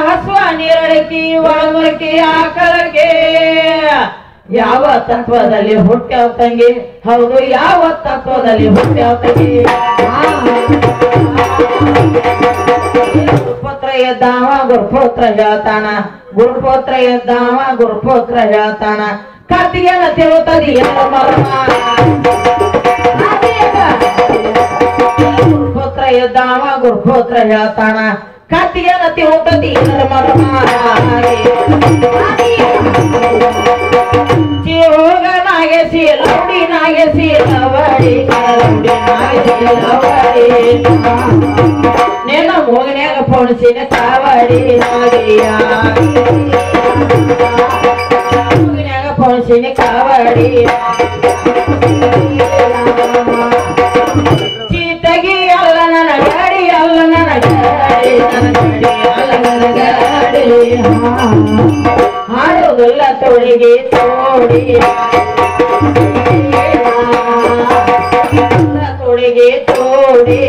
ಹಸುವ ನೀರಳಿಕೆ ಒಳಮುಖೆ ಆಕಳಕ್ಕೆ ಯಾವ ತತ್ವದಲ್ಲಿ ಹುಟ್ಟ್ಯಾವ ತಂಗಿ ಹೌದು ಯಾವ ತತ್ವದಲ್ಲಿ ಹುಟ್ಟ್ಯಾವ ತಂಗಿ ಗುರುಪುತ್ರ ಎದ್ದಾವ ಗುರುಪುತ್ರ ಹೇಳ್ತಾನ ಗುರುಪುತ್ರ ಎದ್ದಾವ ಗುರುಪುತ್ರ ಹೇಳ್ತಾನ ಕತ್ತಿಗೆನ ತಿರುತ್ತದಿ ಎಲ್ಲ ಮರ್ಮ ಗುರುಪುತ್ರ ಎದ್ದಾವ ಗುರುಪುತ್ರ ಹೇಳ್ತಾನ ಕತ್ತಿಗೆನ ತಿರುತ್ತದಿ ಎಲ್ಲ ಮರ್ಮ ಹೋಗ ನಾಗೇಸಿ ಲೌಡಿ ನಾಗೇಸಿ ಲವಡಿ ಲೌಡಿ ನಾಗೇಸಿ ಲವಡಿ ನೆಲ ಮೋಗನ್ಯಾಗ ಪೊಣಸಿನ ಕಾವಡಿ ನಾಗಿಯ ಮೋಗನ್ಯಾಗ ಪೊಣಸಿನ ಕಾವಡಿ ಚೀತಗಿ ಅಲ್ಲ ನನ್ನ ಗಾಡಿ ಅಲ್ಲ ನನ್ನ ಗಾಡಿ ನನ್ನ ಗಾಡಿ ಅಲ್ಲ ನನ್ನ ಗಾಡಿ ಹಾಡುವುದಿಲ್ಲ ತೋಳಿಗೆ ತೋಡಿ ತೋಳಿಗೆ ತೋಡಿ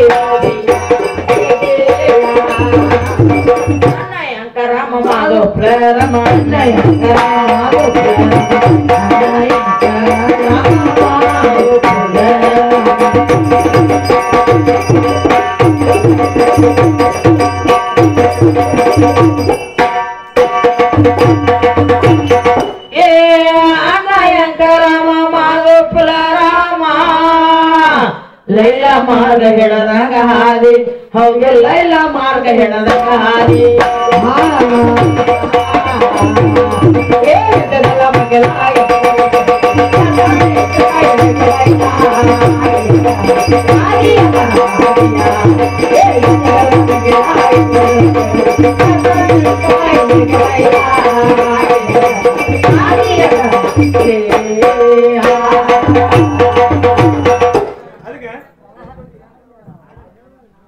ರಾಮ ಮಾಧೋ ಪ್ರೇರಮ ಲೈಲ ಮಾರ್ಗ ಹೆಣದಾಗ ಹಾದಿ ಹೌದು ಲೈಲ ಮಾರ್ಗ ಹೆಣದಾಗ ಹಾದಿ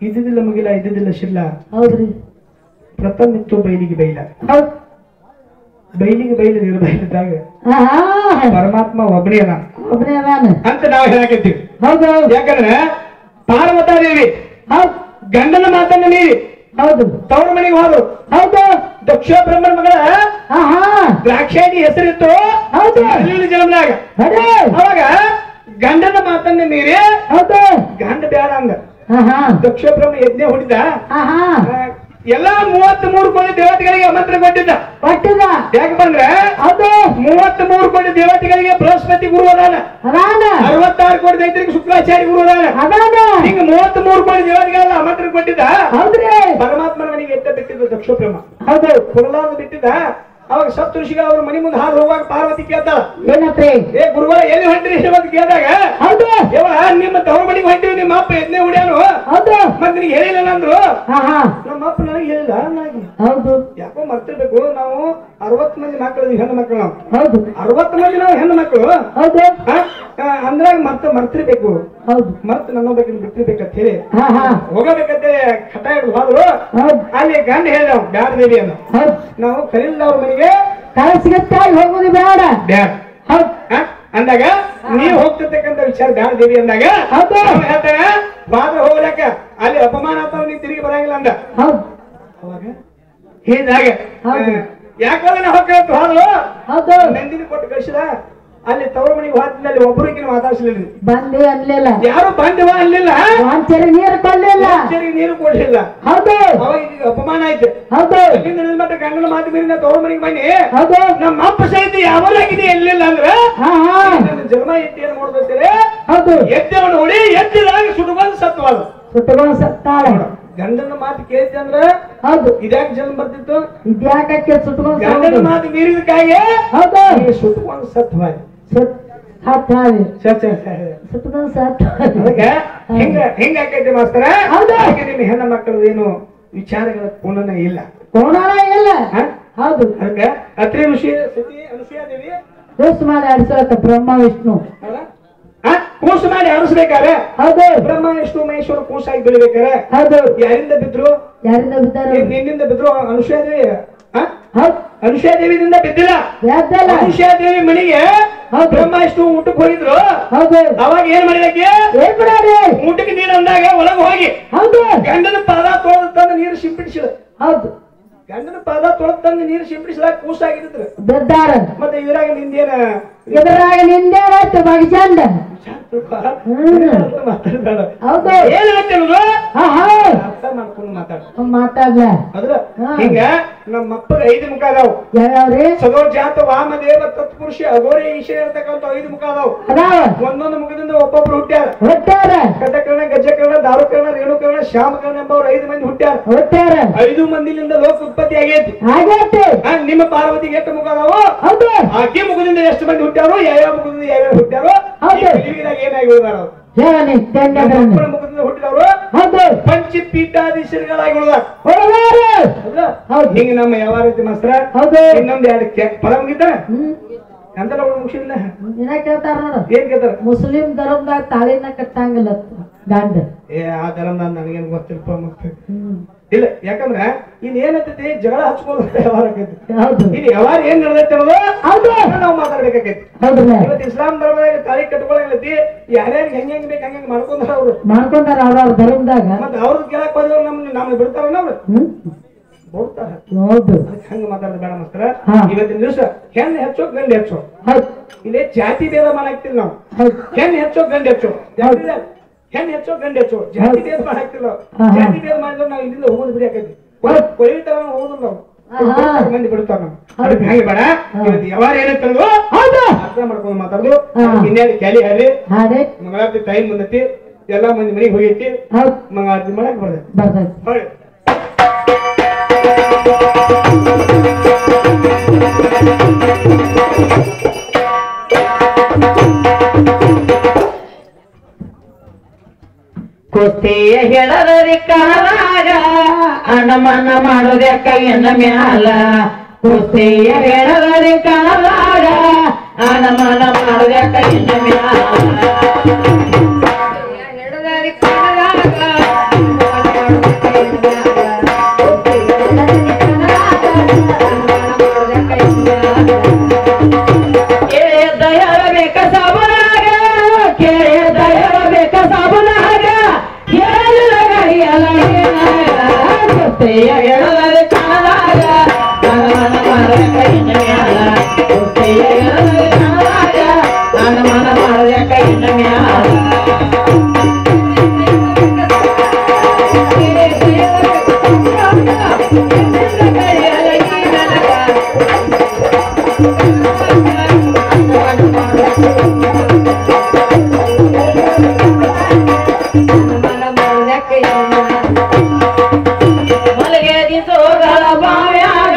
ಇದ್ದಿದ್ದಿಲ್ಲ ಮುಗಿಲ ಇದ್ದಿದ್ದಿಲ್ಲ ಶಿಲ್ಲ ಹೌದ್ರಿ ಪ್ರಥಮ ಇತ್ತು ಬೈಲಿಗೆ ಬೈಲ ಹೌದ್ ಬೈಲಿಗೆ ಬೈಲ ನಿರ್ಬೈಲದಾಗ ಪರಮಾತ್ಮ ಒಬ್ಬನೇ ಅದ ಒಬ್ಬನೇ ಅದಾನ ಅಂತ ನಾವು ಹೇಳಕತ್ತೀವಿ ಹೌದು ಯಾಕಂದ್ರೆ ಪಾರ್ವತಾದೇವಿ ಹೌದ್ ಗಂಡನ ಮಾತನ್ನ ಮೀರಿ ಹೌದು ತವರ ಮನೆಗೆ ಹೋದ್ರು ಹೌದು ದಕ್ಷ ಬ್ರಹ್ಮನ ಮಗಳ ದ್ರಾಕ್ಷಾಯಣಿ ಹೆಸರಿತ್ತು ಹೌದು ಜನ್ಮದಾಗ ಅದೇ ಅವಾಗ ಗಂಡನ ಮಾತನ್ನ ಮೀರಿ ಹೌದು ಗಂಡ ಬೇಡ ಅಂದ ದಕ್ಷ ಬ್ರಹ್ಮ ಯಜ್ಞ ಹೊಡಿದ ಎಲ್ಲಾ 33 ಕೋಟಿ ದೇವತೆಗಳಿಗೆ ಆಮಂತ್ರಣ ಕೊಟ್ಟಿದ್ದ ಯಾಕೆ ಬಂದ್ರೆ ಹೌದು 33 ಕೋಟಿ ದೇವತೆಗಳಿಗೆ ಬೃಹಸ್ಪತಿ ಗುರು ಅದಾನ 66 ಕೋಟಿ ದೈತ್ಯರಿಗೆ ಶುಕ್ರಾಚಾರ್ಯ ಗುರು ಅದಾನ ಹಿಂಗ 33 ಕೋಟಿ ದೇವತೆಗಳೆಲ್ಲ ಆಮಂತ್ರಣ ಕೊಟ್ಟಿದ್ದ ಹೌದ್ರಿ ಪರಮಾತ್ಮನ ಮನೆಗೆ ಎತ್ತ ಬಿಟ್ಟಿದ್ದ ದಕ್ಷ ಬ್ರಹ್ಮ ಹೌದು ಕುರಲಾದ ಬಿಟ್ಟಿದ್ದ ಅವಾಗ ಸಪ್ತಋಷಿಗಳು ಅವ್ರ ಮನೆ ಮುಂದೆ ಹಾದು ಹೋಗುವಾಗ ಪಾರ್ವತಿ ಕೇಳ್ತಾಳ ಏನಪ್ರಿ ಏ ಗುರುಗಳ ಎಲ್ಲಿ ಹೊಂಟ್ರಿ ಅಂತ ಕೇಳಿದಾಗ ಹೌದು ಯವ ನಿಮ್ಮ ತವ್ರ ಮನೆಗೆ ಹೊಂಟಿವಿ ನಿಮ್ಮ ಅಪ್ಪ ಯಜ್ಞ ಹುಡ್ಯಾನು ಹೌದು ಮತ್ತೆ ನಿನಗೆ ಹೇಳಿಲ್ಲ ಅಂದ್ರು ನಮ್ಮ ಅಪ್ಪ ನನಗೆ ಹೇಳಿಲ್ಲ ಹೌದು ಯಾಕೋ ಮರ್ತಿರ್ಬೇಕು ನಾವು 60 ಮಂದಿ ಮಕ್ಕಳು ಹೆಣ್ಣು ಮಕ್ಕಳು ನಾವು ಹೌದು 60 ಮಂದಿ ನಾವು ಹೆಣ್ಣು ಮಕ್ಕಳು ಹೌದು ಅಂದ್ರಾಗ ಮರ್ತಿರ್ಬೇಕು ಹೌದು ಮರ್ತು ನನ್ನ ಬೇಕಂತ ಬಿಟ್ಟಿರ್ಬೇಕಂತ ಹೇಳಿ ಹಾ ಹೋಗಬೇಕಂತೆ ಹಠ ಹಿಡಿದು ಹೋದ್ರು ಅಲ್ಲಿ ಗಂಡ ಹೇಳಿದ ಬ್ಯಾಡ ದೇವಿ ಅನ್ನ ನಾವು ಕಲಿಲ್ಲ ಅವ್ರ ಮನೆಗೆ ಕಳಸಿಗತ್ತಾಗಿ ಹೋಗುದು ಬೇಡ ಬ್ಯಾಡ ಹೌದು ಅಂದಾಗ ನೀವ್ ಹೋಗ್ತಿರ್ತಕ್ಕಂಥ ವಿಚಾರ ಬ್ಯಾಡ ದೇವಿ ಅಂದಾಗ ಹೇಳ್ತಾನೆ ಬಾದ್ರ ಹೋಗ್ಲಕ್ಕ ಅಲ್ಲಿ ಅಪಮಾನ ಆಗ್ತಾವ ನೀವ್ ತಿರುಗಿ ಬರಂಗಿಲ್ಲ ಅಂದ ಹೌದು ಅವಾಗ ಹೀಗಾಗಿ ಯಾಕಂದ್ರೆ ನಾ ಹೋಗ್ಬೇಕು ಹೋದ್ರು ಹೌದು ನಂದಿನಿ ಕೊಟ್ಟು ಕಳಿಸಿದ ಅಲ್ಲಿ ತವರ ಮನೆಗೆ ಹೋಗ್ತಿದ್ದ ಅಲ್ಲಿ ಒಬ್ಬರಿಗೆ ಮಾತಾಡ್ಸಲಿಲ್ಲ ಬಂದೆ ಅನ್ಲಿಲ್ಲ ಯಾರು ಬಂದಿವ ಅನ್ಲಿಲ್ಲ ಒಂದ್ಸರಿ ನೀರು ಕೊಡ್ಲಿಲ್ಲ ನೀರು ಕೊಡ್ಲಿಲ್ಲ ಹೌದು ಅವಾಗ ಈಗ ಅಪಮಾನ ಆಯ್ತು ಹೌದು ಮತ್ತೆ ಗಂಡನ ಮಾತು ಮೀರಿ ನಾ ತವರ ಮನೆಗೆ ಬನ್ನಿ ಹೌದು ನಮ್ಮ ಅಪ್ಪ ಸಹಿತ ಯಾವಾಗಿದೆ ಎಲ್ಲಿಲ್ಲ ಅಂದ್ರೆ ಜನ್ಮ ಎತ್ತಿ ಏನ್ ಮಾಡ್ಬೇಕ್ರೆ ಹೌದು ಎತ್ತವ ನೋಡಿ ಎತ್ತಿದಾಗ ಸುಟ್ಕೊಂಡು ಸತ್ವಾದ ಸುಟ್ಟುಕೊಂಡು ಸತ್ತಾಳೆ ಗಂಡನ ಮಾತು ಕೇಳಿದ್ದೆ ಅಂದ್ರ ಹೌದು ಇದ್ಯಾಕೆ ಜನ್ಮ ಬರ್ತಿತ್ತು ಇದ್ಯಾಕಕ್ಕೆ ಸುಟ್ಟುಕೊಂಡು ಗಂಡನ ಮಾತು ಮೀರಿದಕ್ಕಾಗಿ ಹೌದು ಸುಟ್ಕೊಂಡು ಸತ್ವಾಯ ಸುಟ್ಟುಕೊಂಡು ಸತ್ತ ಅದಕ್ಕೆ ಹೆಂಗ ಆಕೈತಿ ಮಾಸ್ತರ ಹೌದು ನಿಮ್ ಹೆಣ್ಣ ಮಕ್ಕಳು ಏನು ವಿಚಾರಗಳ ಕೋಣನ ಇಲ್ಲ ಕೋಣನ ಇಲ್ಲ ಹೌದು ಅದಕ್ಕೆ ಅತ್ರಿ ಋಷಿ ಸತಿ ಅನುಸೂಯಾದೇವಿ ಕೂಸು ಮಾಡಿ ಆಡಿಸಲತ್ತ ಬ್ರಹ್ಮ ವಿಷ್ಣು ಕೂಸು ಮಾಡಿ ಆರಿಸ್ಬೇಕಾರೆ ಹೌದು ಬ್ರಹ್ಮ ವಿಷ್ಣು ಮಹೇಶ್ವರ ಕೂಸಾಗಿ ಬೆಳಿಬೇಕಾರೆ ಹೌದು ಯಾರಿಂದ ಬಿದ್ರು ಯಾರಿಂದ ಬಿದ್ದಾರ ನಿನ್ನಿಂದ ಬಿದ್ರು ಅನುಸೂಯಾದೇವಿ ಹೌದು ಅನುಸೂಯಾದೇವಿಯಿಂದ ಬಿದ್ದಿಲ್ಲ ಯಾವ್ದಲ್ಲ ಅನುಸೂಯಾದೇವಿ ಮನೆಗೆ ಹೌದು ಬ್ರಹ್ಮ ವಿಷ್ಣು ಊಟಕ್ಕೆ ಹೋಗಿದ್ರು ಹೌದು ಅವಾಗ ಏನ್ ಮಾಡಿದಕ್ಕೆ ಏನ್ ಮಾಡ್ಯಾರಿ ಊಟಕ್ಕೆ ನೀರು ಅಂದಾಗ ಒಳಗೆ ಹೋಗಿ ಹೌದು ಗಂಡನ ಪಾದ ತೊಳೆದು ತಂದು ನೀರು ಸಿಂಪಡಿಸಿದ ಹೌದು ಗಂಡನ ಪಾದ ತೊಳೆದು ತಂದು ನೀರು ಸಿಂಪಡಿಸಿದಾಗ ಕೂಸಾಗಿದ್ರು ಬಿದ್ದಾರ ಮತ್ತೆ ಇದ್ರಾಗ ನಿಂದೇನ ಇದ್ರಾಗ ನಿಂದೇನಾಯ್ತು ಮಗಚಂದ ಮಾತಾಡ್ಬೇಡ ಹೌದು ಏನ್ ಹೇಳ್ತೇನದು ಅರ್ಥ ಮಾಡ್ಕೊಂಡು ಮಾತಾಡ್ಲ ಅದ್ರ ಹಿಂಗ ನಮ್ಮ ಅಪ್ಪಗ 5 ಮುಖ ಅದಾವ ಯಾವ್ಯಾವ್ರಿ ಸದೋ ಜಾತ ವಾಮದೇವ ತತ್ಪುರುಷ ಅಗೋರಿ ಈಶ್ವರ ಇರ್ತಕ್ಕಂಥ 5 ಮುಖ ಅದಾವ ಅದಾವ ಒಂದೊಂದು ಮುಖದಿಂದ ಒಬ್ಬೊಬ್ರು ಹುಟ್ಟ್ಯಾರ ಹೊಟ್ಟಾರ ಕಟಕರ್ಣ ಗಜಕರ್ಣ ದಾರುಕರ್ಣ ರೇಣುಕರ್ಣ ಶ್ಯಾಮಕರ್ಣ ಎಂಬವ್ರು 5 ಮಂದಿ ಹುಟ್ಟ್ಯಾರ ಹೊಟ್ಟಾರ 5 ಮಂದಿಲಿಂದ ಲೋಕ ಉತ್ಪತ್ತಿ ಆಗೈತಿ ಆಗೈತಿ ನಿಮ್ಮ ಪಾರ್ವತಿಗೆ ಎಷ್ಟು ಮುಖ ಅದಾವ ಹೌದು ಆಕೆ ಮುಖದಿಂದ ಎಷ್ಟು ಮಂದಿ ಹುಟ್ಟ್ಯಾರೋ ಯಾವ ಮುಖದಿಂದ ಯಾವ್ಯಾವ ಹುಟ್ಟ್ಯಾರೋ ಹೌದು. ಏನಾಗಿ ಉಳಿದಾರ ಹೇಳಿ ಮಕ್ಕಳ ಮುಖದಿಂದ ಹುಟ್ಟಿದವರು ಹೌದು ಪಂಚಪೀಠಾಧೀಶರುಗಳಾಗಿ ಉಳಿದಾರ ಹೌದು ಹಿಂಗ ನಮ್ಮ ಯಾವ ರೀತಿ ಮಾಸ್ತರ ಹೌದು ಇನ್ನೊಂದು 2 ಪದ ಮುಗಿತಾರ ಅಂತ ಮುಗಿಸಿಲ್ಲ ಏನ ಕೇಳ್ತಾರ ನೋಡು ಏನ್ ಕೇಳ್ತಾರ ಮುಸ್ಲಿಂ ಧರ್ಮದಾಗ ತಾಳಿನ ಕಟ್ಟಂಗಿಲ್ಲ ಗಂಡ ಆ ಧರ್ಮದ ನನಗೇನ್ ಗೊತ್ತಿಲ್ಪ ಮತ್ತೆ ಇಲ್ಲ ಯಾಕಂದ್ರ ಇನ್ ಏನೈತಿ ಜಗಳ ಹಚ್ಕೊಳ್ಳೋ ವ್ಯವಹಾರ ಆಕೈತಿ ಹೌದು ಇಲ್ಲಿ ವ್ಯವಹಾರ ಏನ್ ನಡೆದೈತಿ ಅನ್ನೋದು ಹೌದು ನಾವು ಮಾತಾಡ್ಬೇಕಾಕೈತಿ ಹೌದಲ್ಲ ಇವತ್ತು ಇಸ್ಲಾಂ ಧರ್ಮದಾಗ ತಾಳಿ ಕಟ್ಕೊಳಂಗೈತಿ ಯಾರ್ಯಾರಿಗೆ ಹೆಂಗ್ ಬೇಕು ಹಂಗ ಮಾಡ್ಕೊಂಡ್ರ ಅವ್ರು ಮಾಡ್ಕೊಂಡಾರ ಅವ್ರವ್ರ ಧರ್ಮದಾಗ ಮತ್ತೆ ಅವ್ರದ್ದು ಕೇಳಕ್ ಹೋದ್ರೆ ನಮ್ಗೆ ಬಿಡ್ತಾರ ನಾವು ಬಿಡ್ತಾರ ಹೌದು ಹಂಗ ಮಾತಾಡೋದು ಬೇಡ ಮಾಸ್ತರ ಹಾ. ಇವತ್ತಿನ ದಿವಸ ಹೆಣ್ಣು ಹೆಚ್ಚೋ ಗಂಡು ಹೆಚ್ಚೋ ಹೌದು ಇಲ್ಲೇ ಜಾತಿ ಭೇದ ಮಾಡಾಕ್ತಿಲ್ಲ ನಾವು ಹೌದು ಹೆಣ್ಣು ಹೆಚ್ಚೋ ಗಂಡು ಹೆಚ್ಚೋ ಹೆಣ್ಣು ಹೆಚ್ಚೋ ಗಂಡು ಹೆಚ್ಚೋ ಜಾತಿ ಭೇದ ಮಾಡಾಕ್ತಿಲ್ಲ ಹಾ. ಜಾತಿ ಭೇದ ಮಾಡಿದ್ರೆ ನಾವು ಇಲ್ಲಿಂದ ಹೋಗೋದು ಬಿಡಾಕೈತಿ ಕೊಳಿತಾರ ಹೋಗುದಿಲ್ಲ ನಾವು ಮಂದಿ ಬಿಡ್ತಾರ ನಾವು ಅದಕ್ಕೆ ಹಂಗೆ ಬೇಡ ಇವತ್ತು ಯಾವಾರ ಏನಂತಂದು ಹೌದು ಅರ್ಥ ಮಾಡ್ಕೊಂಡು ಮಾತಾಡುದು ಹಾ. ಇನ್ನೇನು ಕ್ಯಾಲಿ ಅಲ್ಲಿ ಹಾಗೆ ಮಂಗಳಾರತಿ ಟೈಮ್ ಬಂದೈತಿ ಎಲ್ಲಾ ಮಂದಿ ಮನೆಗೆ ಹೋಗೈತಿ ಹೌದು ಮಂಗಳಾರತಿ ಮಾಡಕ್ ಬರ್ತೈತಿ ಬರ್ತೈತಿ ಹೊಳ್ಳಿ ಕುಸ್ತಿಯ ಹೇಳದರಿ ಕಾಲಾಗ ಅಣಮನ ಮಾಡೋದೆ ಕೈಯನ್ನ ಮ್ಯಾಲ ಕುಸ್ತಿಯ ಹೇಳದರಿ ಕಾಲಾಗ ಅಣಮನ ಮಾಡೋದೆ ಕೈಯನ್ನ ಮ್ಯಾಲ ಹೇಳದರಿ ಕಾಲಾಗ ದಯಬೇಕ ಸಾಬನಾಗ ಕೇಳ ದಯಬೇಕ ಸಾಬನಾಗ ಹೇಳದ ಕಾಲಾಗ ಮನ ಮಾಡದ ಕೈನ ಮ್ಯಾಲ ಹೇಳದ ಕಾಲಾಗ ಮನ ಮಾಡದ ಕೈನ ಮ್ಯಾಲ ಮಲಗೇದಿ ಸೋಗಲ ಬಾವ್ಯಾಗ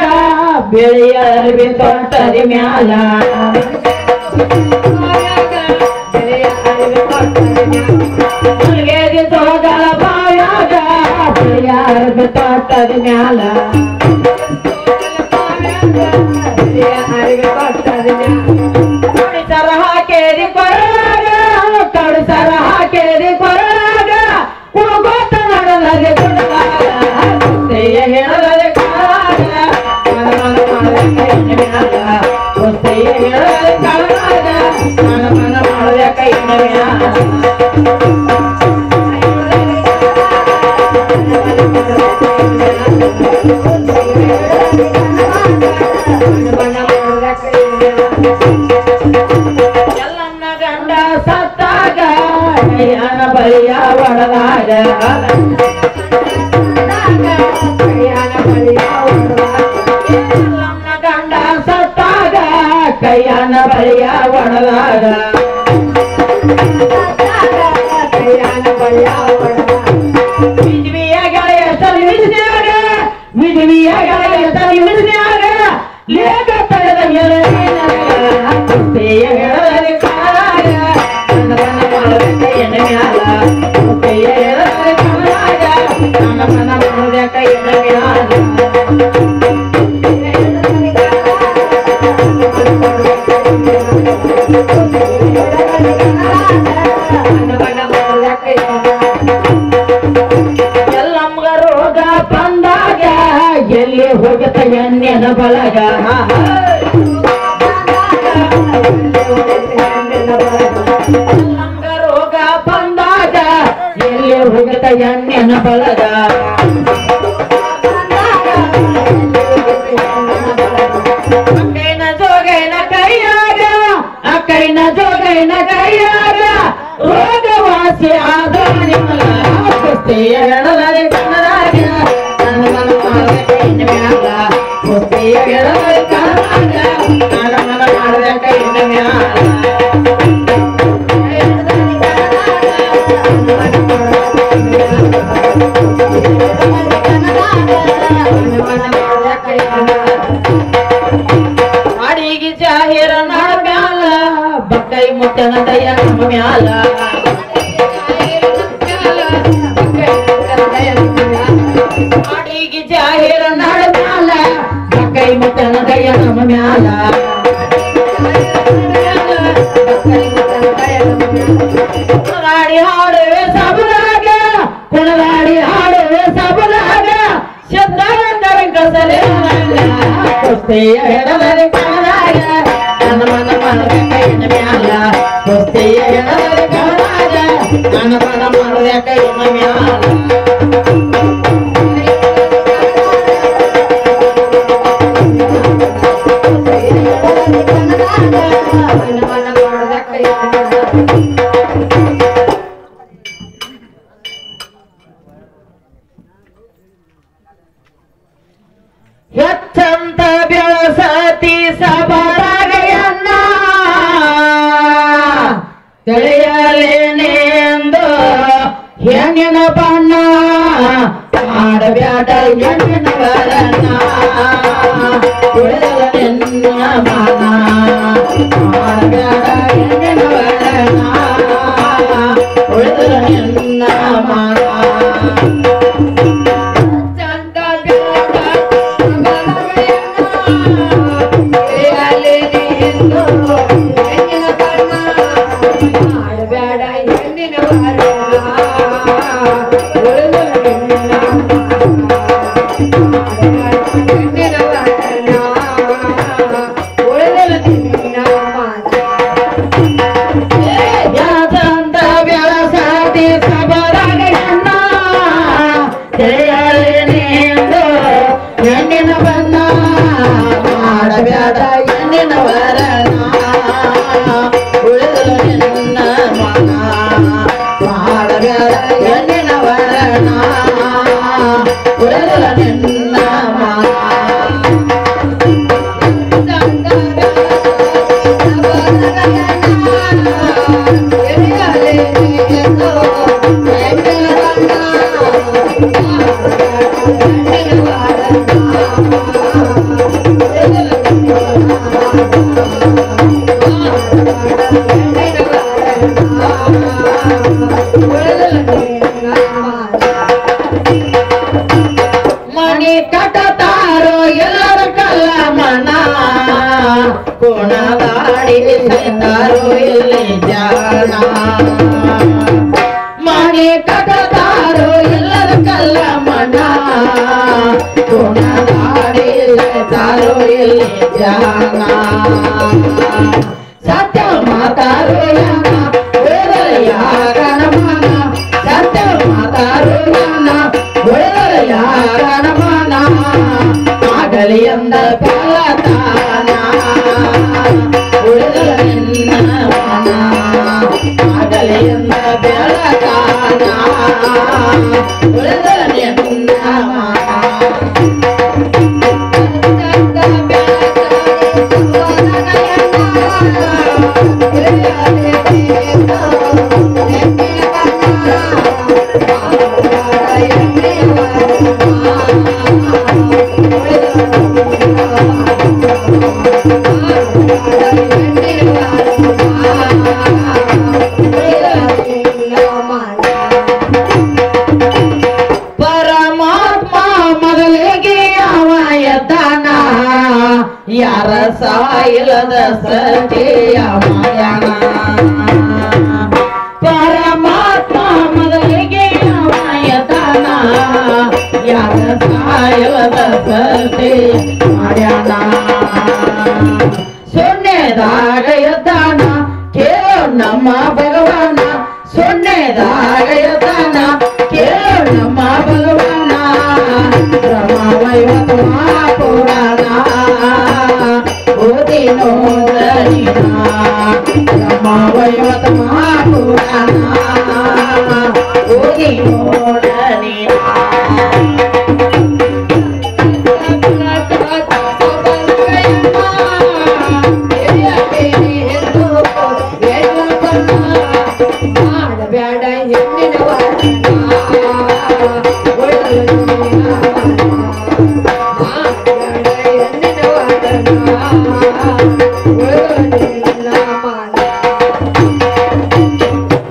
ಬೆಳೆಯರ್ಬಿ ತೊಟ್ಟದಿ ಮ್ಯಾಲ ಮಲಗೇದಿ ಸೋಗಲ ಬಾವ್ಯಾಗ ಬೆಳೆಯರ್ಬಿ ತೊಟ್ಟದಿ ಮ್ಯಾಲ ಕಡಿಸರ ಹಾಕೇರಿ ಕೊರಾಗ ಕಡಿಸರ ಹಾಕೇರಿ ಕೊರಾಗ ಕುಡುಗೋತ ನಡೆದರೆ ಕುಡುಗಾಗ ಹೇಳದ ಕಾಲಾಗ ಮನ ಮಾಡದ ಕೈನ ಮ್ಯಾಲ ಹೇಳದ ಕಾಲಾಗ ಮನ ಮಾಡದ ಕೈನ ಮ್ಯಾಲ ಎಲ್ಲನ್ನ ಗಂಡ ಸತ್ತಾಗ ಕೈಯನ ಬಲಿಯ ಒಡದಾಗ ಎಲ್ಲನ್ನ ಗಂಡ ಸತ್ತಾಗ ಕೈಯನ ಬಲಿಯ ಒಡದಾಗ ವಿಧಿವಿಯ ಗೆಳೆಯ ಸಲ್ಲಿಸಿದಾಗ ವಿಧಿವಿಯ ಗೆಳೆಯ ಸಲ್ಲಿಸಿದಾಗ ಲೇಖ ತಡೆದ ಹೇಳದ ಕಾಲಾಗ ಮನ ಮಾಡದ ಕೈಯನ ಮ್ಯಾಲ ಹೇಳದ ಕಾಲಾಗ ಮನ ಮಾಡದ ಕೈಯನ ಮ್ಯಾಲ ಎಲ್ಲಿ ಹೋಗತ ಎಣ್ಣೆನ ಬಳಗ ಅಂಗ ರೋಗ ಬಂದಾಗ ಎಲ್ಲಿ ಹೋಗತ ಎಣ್ಣೆನ ಬಳಗ ಕೈನ ಜೋಗೈನ ಕೈಯಾಗ ರೋಗವಾಸಿ ಆದ ನಿಮಲ ಕುಸ್ತಿಯ ಎಡಲರಿ ಕನ್ನಡಾಗ ನನ್ನ ಮನ ಮಾಡಿದ ಕೈನ ಮ್ಯಾಲ ಕುಸ್ತಿಯ ಎಡಲರಿ ಕನ್ನಡಾಗ ನನ್ನ ಮನ ಮಾಡಿದ ಕೈನ ಮ್ಯಾಲ ಅಡಿಗೆ ಜಾಹೀರ ಮ್ಯಾಲ ಬಕ್ಕೈ ಮುತ್ತನ ದಯ ನಮ್ಮ ಮ್ಯಾಲ ಅಡಿಗೆ ಜಾಹೀರ ಮ್ಯಾಲ ಬಕ್ಕೈ ಮುತ್ತನ ದಯ ನಮ್ಮ ಮ್ಯಾಲ ಕುಣಗಾಡಿ ಹಾಡುವೆ ಸಬಲಾಗ ಕುಣಗಾಡಿ ಹಾಡುವೆ ಸಬಲಾಗ ಶಬ್ದರಂಗರ ಕಸಲೆ ಕುಸ್ತಿಯ ಎಡಲರಿ ಕನ್ನಡಾಗ ನನ್ನ ಮನ ಮಾಡಿದ ಕೈನ ಮ್ಯಾಲ ಕುಸ್ತಿಯ ಎಡಲರಿ ಕನ್ನಡಾಗ ನನ್ನ ಮನ ಮಾಡಿದ ಕೈನ ಮ್ಯಾಲ ಹೆಚ್ಚಂತ ಬೆಳಸತಿ ಸಬರಾಗಯನ್ನ ತಿಳಿಯಲೇನೆಂದು ಹೆಣ್ಣಿನ ಬಣ್ಣ ಮಾಡಬ್ಯಾಡ ಹೆಣ್ಣಿನ ಬರಣ್ಣ ಉಳಿದಲ ನಿನ್ನ ಮನ ಮಾಡಬ್ಯಾಡ ಹೆಣ್ಣಿನ ಬರಣ್ಣ ಉಳಿದಲ ನಿನ್ನ ಮನ ಮನಿ ಕಟ್ಟತಾರೋ ಎಲ್ಲರ ಕಲ್ಲ ಮನ ಕೋಣದಾಡಿ ಸೈತಾರೋ ಇಲ್ಲಿ ಜಾಣ ಮನಿ ಕಟ್ಟತಾರೋ ಎಲ್ಲರ ಕಲ್ಲ ಮನ ಕೋಣದಾಡಿ ಸೈತಾರೋ ಇಲ್ಲಿ ಜಾಣ ಸತ್ಯ ಮಾತಾರೋ ಯಾಗನ ಮನ ಸತ್ಯ ಮಾತಾರೋ ಯಾಗನ ಮನ ಆಗಲಿ ಅಂದ ಬೆಳತಾನ ಉಳಿದಲ ನಿನ್ನ ಮನ ಆಗಲಿ ಅಂದ ಬೆಳತಾನ ಉಳಿದಲ ನಿನ್ನ ಪರಮಾತ್ಮ ಮೊದಲಿಗೆ ಅವಯತನ ಯಾರ ಸಾಯಿಲದ ಸತಿಯ ಮಗನ ಪರಮಾತ್ಮ ಮೊದಲಿಗೆ ಅವಯತನ ಯಾರ ಸಾಯ ಇಲ್ಲದ ಸೃಷ್ಟಿ ಮಾಡ್ಯಾನ ಸೊನ್ನೆದಾಗ ಎದ್ದಾನ ಕೇಳೋ ನಮ್ಮ ಭಗವಾನ ಸೊನ್ನೆದಾಗ ಎದ್ದಾನ ಕೇಳೋ ನಮ್ಮ ಭಗವಾನ ಬ್ರಹ್ಮವೈವತ ಮಹಾಪುರಾಣ ಓದಿ ನೋಡಲಿನ ಬ್ರಹ್ಮವೈವತ ಮಹಾಪುರಾಣ ಓದಿ ನೋಡಲಿನ ಮಾಡಬೇಡ ಹೆಣ್ಣಿನ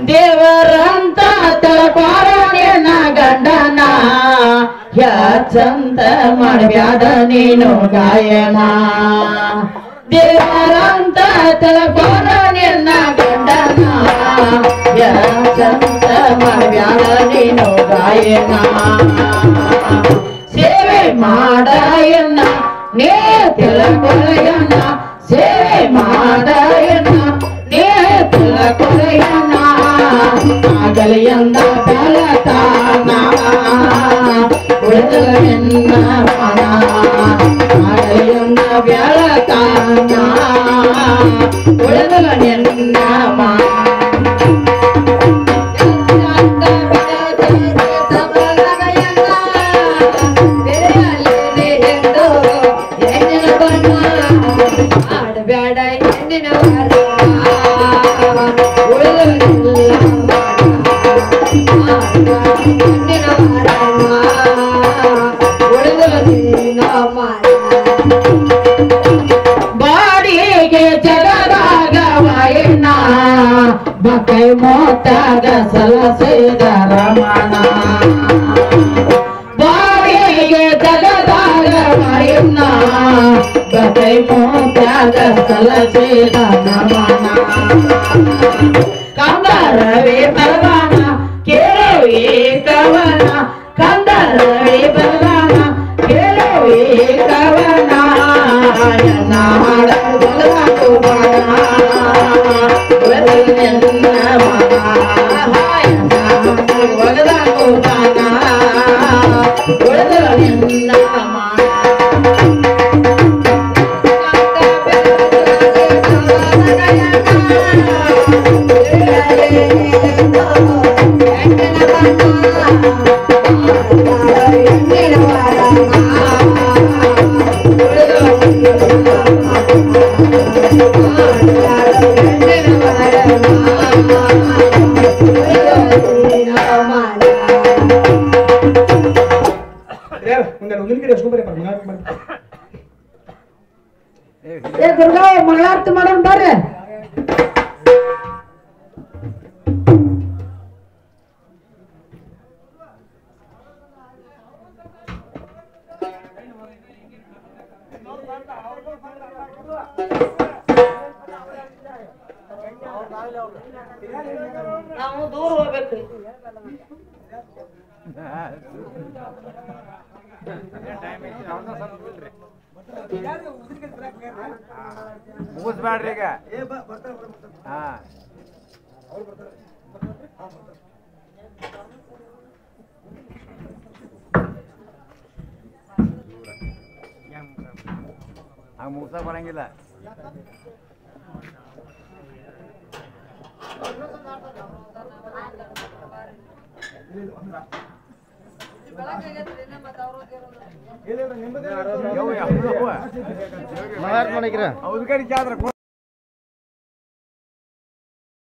ದೇವರಂತ ತಳಪಾರ ನಿನ್ನ ಗಂಡನ ಚಂದ ಮಾಡಬ್ಯಾಡ ನೀನು ಗಾಯನ ದೇವರಂತ ತಳಪಾರ ನಿನ್ನ ಗಂಡನ ಚಂದ ಮಾಡಬ್ಯಾಡ ನೀನು ಗಾಯನ ಸೇವೆ ಮಾಡಯನ್ನ ನೇ ತಿಳಕೊಳೆಯನ್ನ ಸೇವೆ ಮಾಡಯನ್ನ ನೇ ತಿಳಕೊಳೆಯನ್ನ ಆಗಲಿಯಂದ ಬೆಳತಾನ ಉಳಿದಲ ನಿನ್ನ ಮನ ಆಗಲಿಯಂದ ಬೆಳತಾನ ಉಳಿದಲ ನಿನ್ನ ಮನ ಬೇಡ ಹೆಣ್ಣಿನ ಬಾಡಿಗೆ ಜಗದಾಗ ವಾಯಣ್ಣ ಬಕೈ ಮೋತಾಗ ಸಲಸಿದ ರಮಣ ಬಾಡಿಗೆ ಜಗದಾಗ ವಾಯಣ್ಣ ಬಕೈ ಮೋತಾಗ ಸಲಸಿದ ರಮಣ ಕಂದರವೇ ಬಲವಾನ ಕೇಳುವೆ ಕವನ ಕಂದರವೇ ಬಲವಾನ ಕೇಳುವೆ ಕವನ ಎನ್ನ ಹಾಡ ಬಲವಾಕು ಬಾಣ ಒಲದೆನ್ನ ಮನ ಎನ್ನ ಒಲದಾಕು ಬಾಣ ಒಲದೆನ್ನ ಮನ ದುರ್ಗಾ ಮಂಗಳಾರತಿ ಮಾಡೋಣ ಬರ್ರಿ ನಾವು ದೂರ ಹೋಗ್ಬೇಕ್ರಿ ಮುಗಿಸ್ಬೇಡ್ರಿ ಈಗ ಹಾ ಹಂಗ ಮುಗಿಸ ಬರಂಗಿಲ್ಲ ಮಹಾತ್ಮನಿಗ್ರ